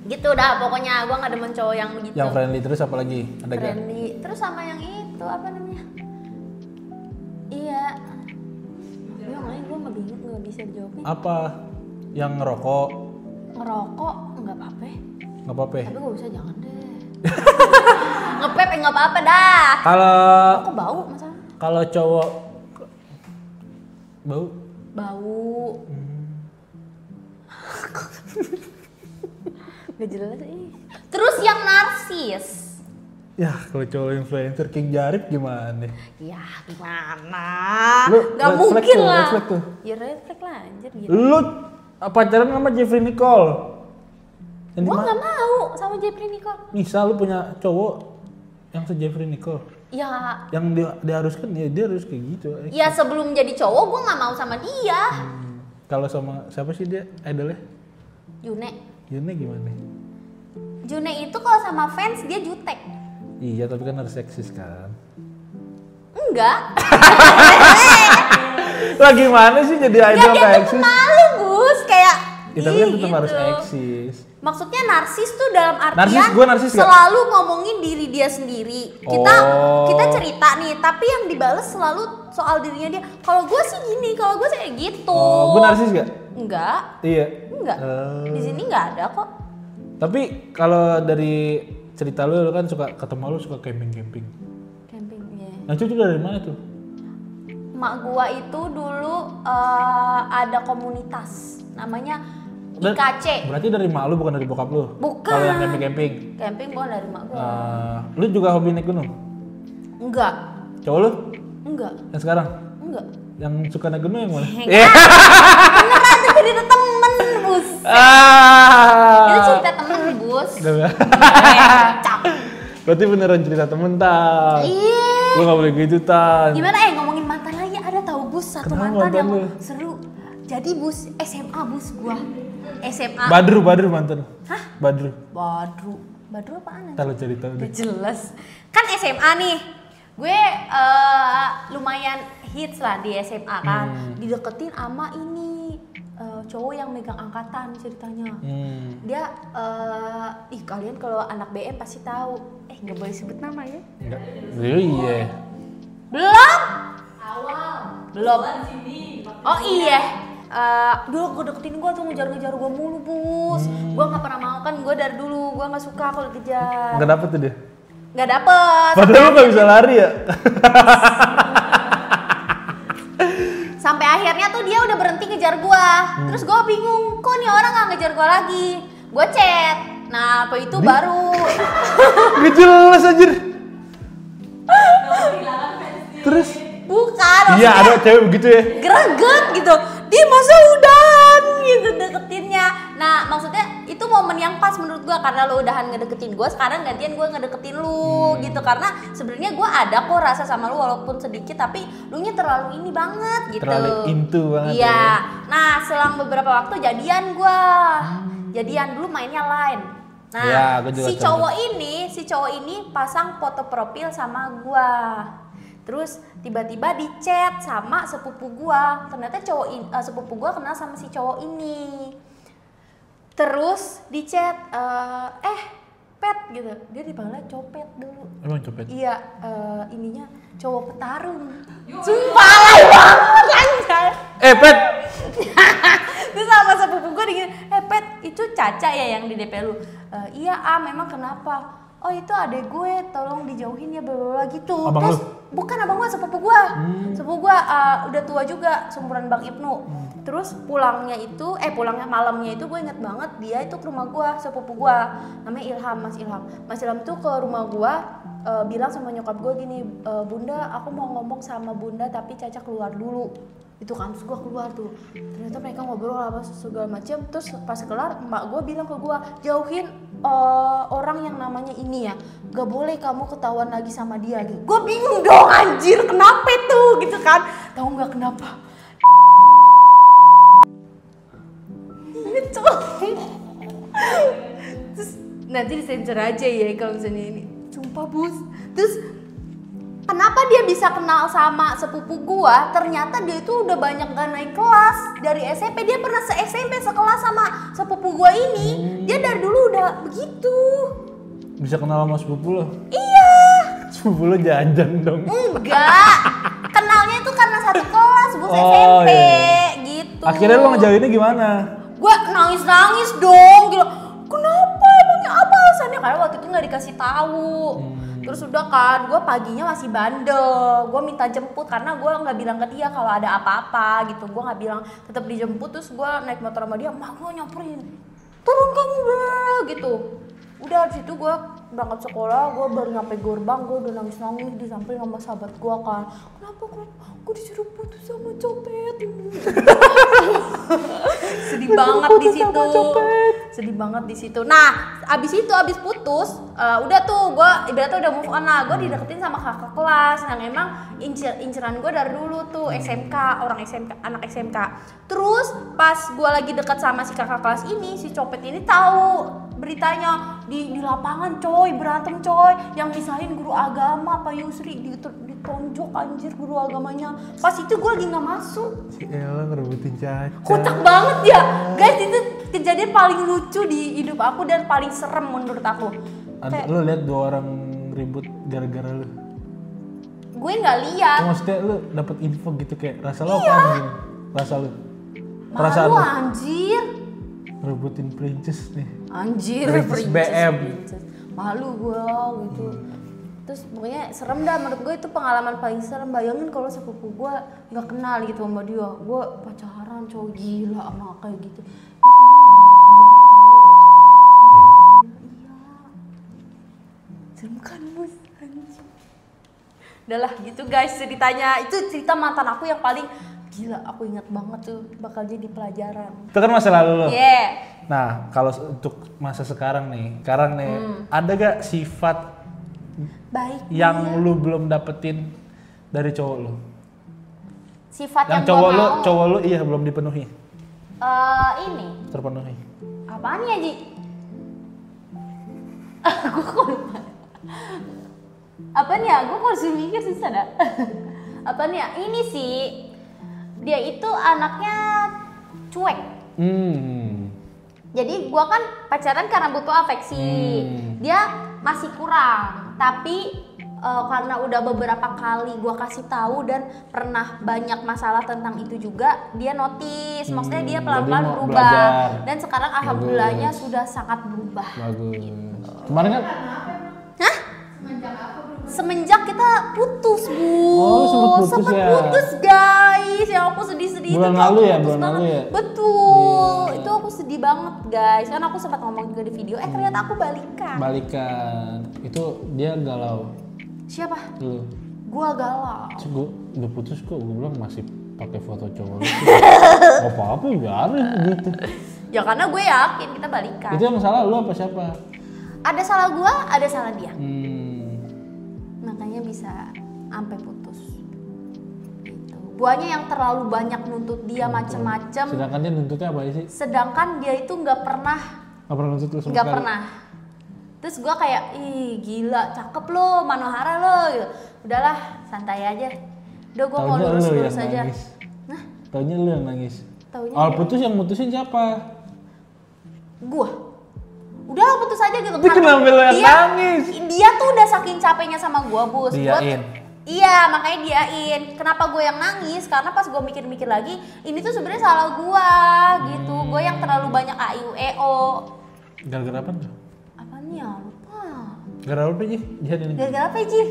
Gitu dah pokoknya, gua nggak demen cowok yang begitu. Yang friendly terus apa lagi? Ada gak? Friendly. Terus sama yang itu apa namanya? Iya. Yang lain gua nggak bisa jawabnya. Apa? Yang ngerokok? Ngerokok nggak apa-apa. Nggak apa-apa. Tapi gak usah jangan deh. Ngepep nggak apa-apa dah. Kalau Kok bau masalah? kalau cowok bau? Bau. Gak jelas ih. Terus yang narsis. Ya kalau cowok influencer King Jarip gimana? Ya gimana? Lu Gak red flag mungkin tuh, lah. red flag tuh. Ya red flag lah anjir gitu. Lu pacaran sama Jeffrey Nicole? Yang Gua di gak mau sama Jeffrey Nicole. Misal lu punya cowok yang se Jeffrey Nicole, Ya, yang diharuskan ya dia harus kayak gitu. ya sebelum jadi cowok gua gak mau sama dia. Kalau sama siapa sih dia idolnya? June. Yune gimana? June itu kalau sama fans dia jutek. Iya tapi kan harus seksis kan. Enggak. Lah gimana sih jadi Ya idol dia kayak tuh eksis? pemalu Gus, kayak Kita kan tetap gitu. harus eksis. Maksudnya narsis tuh dalam artian Narsis, gua narsis nggak? selalu ngomongin diri dia sendiri. Kita Oh. kita cerita nih, tapi yang dibales selalu soal dirinya dia. Kalau gue sih gini, kalau gue sih kayak gitu. Oh, gue narsis gak? Enggak, Iya. enggak. Di sini enggak ada kok. Tapi kalau dari cerita lu kan suka ketemu lu suka camping. Camping ya. Nah itu juga dari mana tuh? Mak gua itu dulu ada komunitas namanya IKC. Berarti dari mak lu bukan dari bokap lu? Bukan. Kalau yang camping. Camping bukan dari mak gua. Lu juga hobi naik gunung? Enggak. Cowok lu? Enggak. Yang sekarang? Enggak. Yang suka naik gunung yang mana? Enggak. Beneran itu cerita temen, Bus. Itu cerita temen, Bus. Cap. Berarti beneran cerita temen, Tan. Iya. Lu gak boleh gitu, Tan. Gimana ngomongin mantan lagi, ada tahu Bus satu Kenapa mantan mantan yang lu? seru. Jadi Bus SMA Bus gua. SMA. Badru mantan. Hah? Badru. Badru apaan? Ntar lu cerita Udah deh. jelas. Kan SMA nih. Gue lumayan hits lah di SMA kan. Dideketin sama ini cowok yang megang angkatan ceritanya. Dia kalian kalau anak BM pasti tahu. Nggak boleh sebut nama ya? Enggak. Iya. Belum? Belum. Oh iya. Dulu gue deketin gue tuh ngejar-ngejar gue mulu, Bus. Gue nggak pernah mau kan, gue dari dulu gue nggak suka kalau dikejar. Enggak dapet tuh dia. Nggak dapet. Padahal lu gak bisa lari ya. Sampai akhirnya tuh dia udah berhenti ngejar gue. Terus gue bingung, kok nih orang nggak ngejar gue lagi. Gue chat. Nah apa itu baru. Gak jelas anjir. Terus? Bukan. Iya maksudnya ada cewek begitu ya. greget gitu. Dia masa udahan gitu deketinnya. Nah maksudnya itu momen yang pas menurut gua karena lo udahan ngedeketin gua, sekarang gantian gua ngedeketin lu gitu. Karena sebenarnya gua ada kok rasa sama lu walaupun sedikit, tapi lu nya terlalu ini banget gitu. Terlalu into banget. Iya. Ya. Nah selang beberapa waktu jadian gua. Jadian dulu mainnya lain. Nah Ya, gua juga si tahu. cowok ini pasang foto profil sama gua. Terus tiba-tiba di chat sama sepupu gua. Ternyata sepupu gua kenal sama si cowok ini. Terus di chat Pet gitu. Dia dipanggilnya Copet dulu. Emang copet? Iya, ininya cowok petarung. Sumpah alay banget anjay. Pet. Terus sama sepupu gua digini, Pet itu Caca ya yang di DP lu? Iya memang kenapa? Oh itu adek gue, tolong dijauhin ya bla gitu. Abang Terus lu? bukan abang gue, sepupu gue. Sepupu gue udah tua juga, seumuran Bang Ibnu. Terus pulangnya malamnya itu gue inget banget dia itu ke rumah gue, sepupu gue. Namanya Ilham, Mas Ilham. Mas Ilham tuh ke rumah gue bilang sama nyokap gue gini, Bunda aku mau ngomong sama Bunda tapi Caca keluar dulu. Itu kan terus gue keluar tuh, ternyata mereka ngobrol apa segala macam. Terus pas kelar emak gue bilang ke gue, jauhin orang yang namanya ini ya, gak boleh kamu ketahuan lagi sama dia gitu. Gue bingung dong anjir, kenapa tuh gitu kan? Tahu nggak kenapa? Gitu. Terus nanti disensor aja ya kalau misalnya ini. Sumpah Bus. Terus kenapa dia bisa kenal sama sepupu gua? Ternyata dia itu udah banyak gak naik kelas dari SMP. Dia pernah SMP sekelas sama sepupu gua ini. Dia dari dulu udah begitu. Bisa kenal sama sepupu lo? Iya. Sepupu lo jajan dong. Enggak. Kenalnya itu karena satu kelas Bus Oh, SMP iya. gitu. Akhirnya lo ngejauhinnya gimana? Gua nangis dong. Gila. Kenapa emangnya apa alasannya? Karena waktu itu nggak dikasih tahu. Terus udah kan, gue paginya masih bandel, gue minta jemput karena gue nggak bilang ke dia kalau ada apa-apa gitu. Gue nggak bilang, tetap dijemput. Terus gue naik motor sama dia, mak gue nyamperin, turun kamu gitu. Udah di situ gue berangkat sekolah, gue baru nyampe gerbang, gue udah nangis disamperin sama sahabat gue kan. Kenapa gue disuruh putus sama Copet? Sedih banget di situ. Sedih banget di situ. Nah, abis putus, udah tuh gue ibaratnya udah move on lah. Gue dideketin sama kakak kelas yang emang inceran gue dari dulu tuh SMK, anak SMK. Terus pas gue lagi deket sama si kakak kelas ini, si Copet ini tahu beritanya di lapangan coy, berantem coy, yang misahin guru agama Pak Yusri tonjok anjir guru agamanya. Pas itu gue lagi nggak masuk. Si Ella ngerebutin Caca. Kocak banget ya, guys, itu kejadian paling lucu di hidup aku dan paling serem menurut aku. Lu lihat 2 orang ribut gara-gara lu. Gue nggak lihat. Maksudnya lu dapet info gitu kayak rasa lu apaan gitu? Rasa lu? Perasaan Malu lu? anjir. Rebutin princess nih. Anjir, Princess BM. princess. Malu gue gitu. Terus pokoknya serem dah, menurut gue itu pengalaman paling serem. Bayangin kalau sepupu gue nggak kenal gitu sama dia, gue pacaran cowok gila sama kayak gitu. Iya. Serem kan mus, anjir. Udah lah gitu guys ceritanya. Itu cerita mantan aku yang paling gila, aku ingat banget tuh, bakal jadi pelajaran. Itu kan masa lalu lo. Yeah. Nah, kalau untuk masa sekarang nih, ada gak sifat Baik. yang lu belum dapetin dari cowok lu? Sifat yang cowok lu iya belum dipenuhi. Ini. Terpenuhi. Apaan ya, Ji? Gue kok lupa. Apaan ya? Gue kok harus mikir susah dah. Apaan ya? Ini sih, dia itu anaknya cuek. Jadi gue kan pacaran karena butuh afeksi. Dia masih kurang. Tapi karena udah beberapa kali gue kasih tahu dan pernah banyak masalah tentang itu juga, dia notice. Maksudnya dia pelan-pelan berubah. Belajar. Dan sekarang alhamdulillahnya sudah sangat berubah. Bagus. Kemarin kan? Hah? Semenjak kita putus, Bu. Oh, sempet putus ya? Putus, guys. Yang aku sedih-sedih Bulan itu. lalu ya, Putus bulan banget. lalu ya? Betul. Itu aku sedih banget, guys. Kan aku sempat ngomong juga di video, ternyata aku balikan. Balikan. Itu dia galau. Siapa? Lu. Gua galau. Terus gue udah putus kok, gue bilang masih pakai foto cowok. Gak apa-apa, biarin gitu. Ya karena gue yakin kita balikan. Itu yang salah lu apa siapa? Ada salah gua, ada salah dia. Makanya bisa sampai putus. Gitu. Guanya yang terlalu banyak nuntut dia macem-macem. Sedangkan dia nuntutnya apa sih? Sedangkan dia itu nggak pernah nuntut lu sama nggak sekali? pernah. Terus gue kayak, ih gila, cakep lo, Manohara lo, gitu. Udahlah, santai aja. Udah gue mau lurus-lurus aja. Nah, Taunya lu yang nangis. taunya Awal putus yang mutusin siapa? gue. Udahlah putus aja gitu. Itu kenapa lu yang nangis? Dia tuh udah saking capeknya sama gue, Bus. Diain. Iya, makanya diain. Kenapa gue yang nangis? Karena pas gue mikir-mikir lagi, ini tuh sebenarnya salah gue, gitu. Gue yang terlalu banyak AIUEO. Gara-gara apa tuh? Ya lupa. Gara-gara apa sih? Gara-gara apa Ji?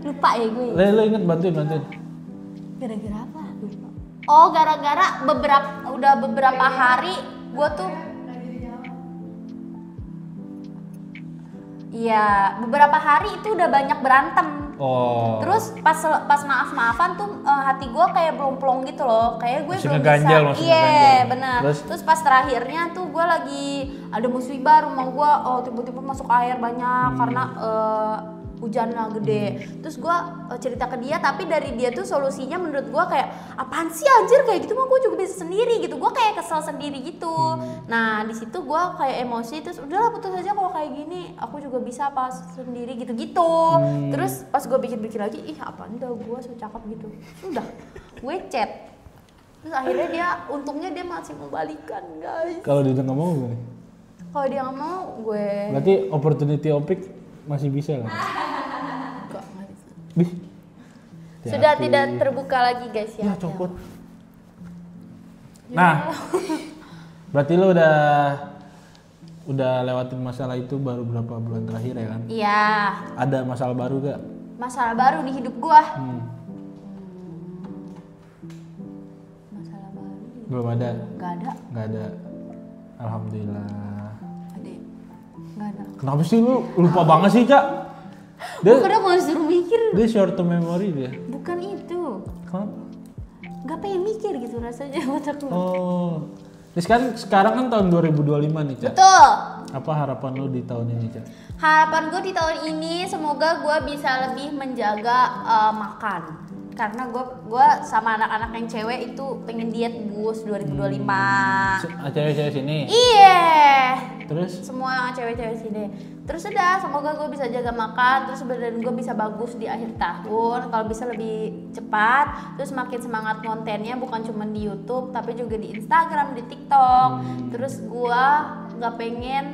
Lupa ya gue. Lo inget bantuin. Gara-gara apa? Lupa. Oh gara-gara beberapa hari gue tuh. Iya beberapa hari itu udah banyak berantem. Oh. Terus pas maaf-maafan tuh hati gue kayak belum-pelong gitu loh, kayak gue masih belum ngeganjal, bisa. masih Iya ngeganjal. benar. Terus? Terus pas terakhirnya tuh gue lagi ada musibah rumah gue, tiba-tiba masuk air banyak karena hujannya gede. Terus gue cerita ke dia, tapi dari dia tuh solusinya menurut gue kayak apaan sih anjir kayak gitu mah gue juga bisa sendiri gitu. Gue kayak kesel sendiri gitu. Nah di situ gue kayak emosi, terus udahlah putus aja kalau kayak gini. Aku juga bisa pas sendiri gitu-gitu. Terus pas gue pikir-pikir lagi, ih apaan dah gue so cakep gitu. Udah gue chat. Terus akhirnya dia, untungnya dia masih mau balikan guys. Kalau dia nggak mau gimana? Kalau dia nggak mau gue. Berarti opportunity opik masih bisa lah. Bih. Sudah tidak terbuka lagi guys ya. Ya copot. Nah, berarti lo udah lewatin masalah itu baru berapa bulan terakhir ya kan? Iya. Ada masalah baru gak? Masalah baru di hidup gua. Masalah baru. Belum ada. Gak ada. Alhamdulillah. Ada. Gak ada. Kenapa sih lu lupa banget sih Cak? Bukan aku harus suruh mikir. Dia short term memory dia. Bukan itu. Kenapa? Gak pengen mikir gitu rasanya buat aku. Oh. Terus kan sekarang kan tahun 2025 nih Cak. Betul. Apa harapan lu di tahun ini Cak? Harapan gue di tahun ini semoga gue bisa lebih menjaga makan. Karena gue sama anak-anak yang cewek itu pengen diet bus 2025. Cewek-cewek sini? Iya. Terus? Semua cewek-cewek sini. Terus udah, semoga gue bisa jaga makan, terus badan gue bisa bagus di akhir tahun, kalau bisa lebih cepat, terus makin semangat kontennya bukan cuma di YouTube tapi juga di Instagram, di TikTok. Terus gue nggak pengen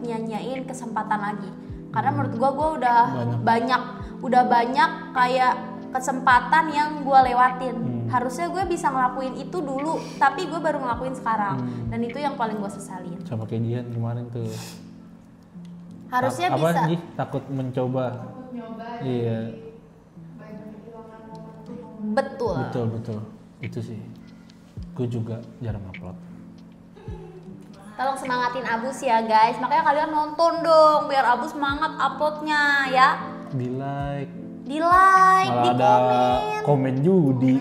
nyanyain kesempatan lagi, karena menurut gue udah banyak kayak kesempatan yang gue lewatin. Harusnya gue bisa ngelakuin itu dulu, tapi gue baru ngelakuin sekarang. Dan itu yang paling gue sesalin. Sama kayak Jihan kemarin tuh. Harusnya apa bisa. sih? Takut mencoba. Iya. Betul. Itu sih. Gue juga jarang upload. Tolong semangatin Abus ya guys. Makanya kalian nonton dong biar Abus semangat uploadnya ya. Di like, di like, malah di ada komen judi.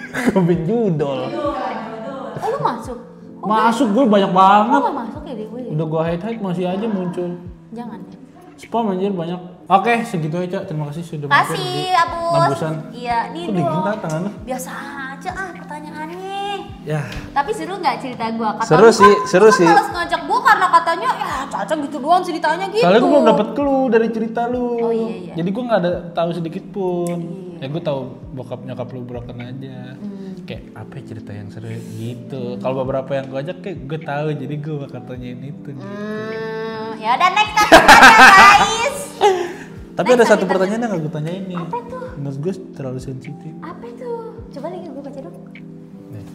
Komen judol. Oh lu masuk? Masuk gue banyak banget. Gak masuk ya di gue ya? Udah gue hide masih aja muncul. Jangan. Spam anjir banyak. Oke, segitu aja. Terima kasih sudah mampir di Kasih Abus. Nebusan. Iya, nih Kok dong. dingin tangan lu? Biasa aja pertanyaannya. Ya. Tapi seru nggak cerita gue? Seru sih. Males ngajak gue karena katanya ya Caca gitu doang ceritanya gitu. Soalnya gue belum dapet clue dari cerita lu. Oh, iya. Jadi gue nggak ada tahu sedikit pun. Ya gue tahu bokap nyokap lu broken aja. Kayak apa ya cerita yang seru gitu. Kalau beberapa yang gue ajak kayak gue tahu, jadi gue bakal tanyain itu. Gitu. Ya udah next aja guys. Tapi ada satu pertanyaan yang gak gue tanyain nih. Apa tuh? Menurut gue terlalu sensitif. Apa itu? Coba lagi gue baca dong. Nih.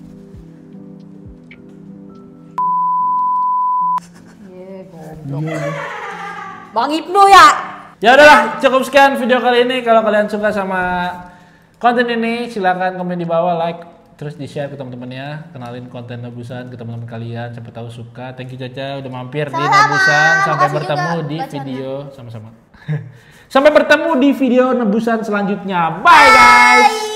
Bang Ibnu ya. Ya udahlah, cukup sekian video kali ini. Kalau kalian suka sama konten ini, silakan komen di bawah, like, terus di-share ke teman-temannya, kenalin konten Nebusan ke teman-teman kalian, siapa tahu suka. Thank you Caca udah mampir di Nebusan. Sampai Makasih bertemu juga di bacaannya. video sama-sama. Sampai bertemu di video Nebusan selanjutnya. Bye guys.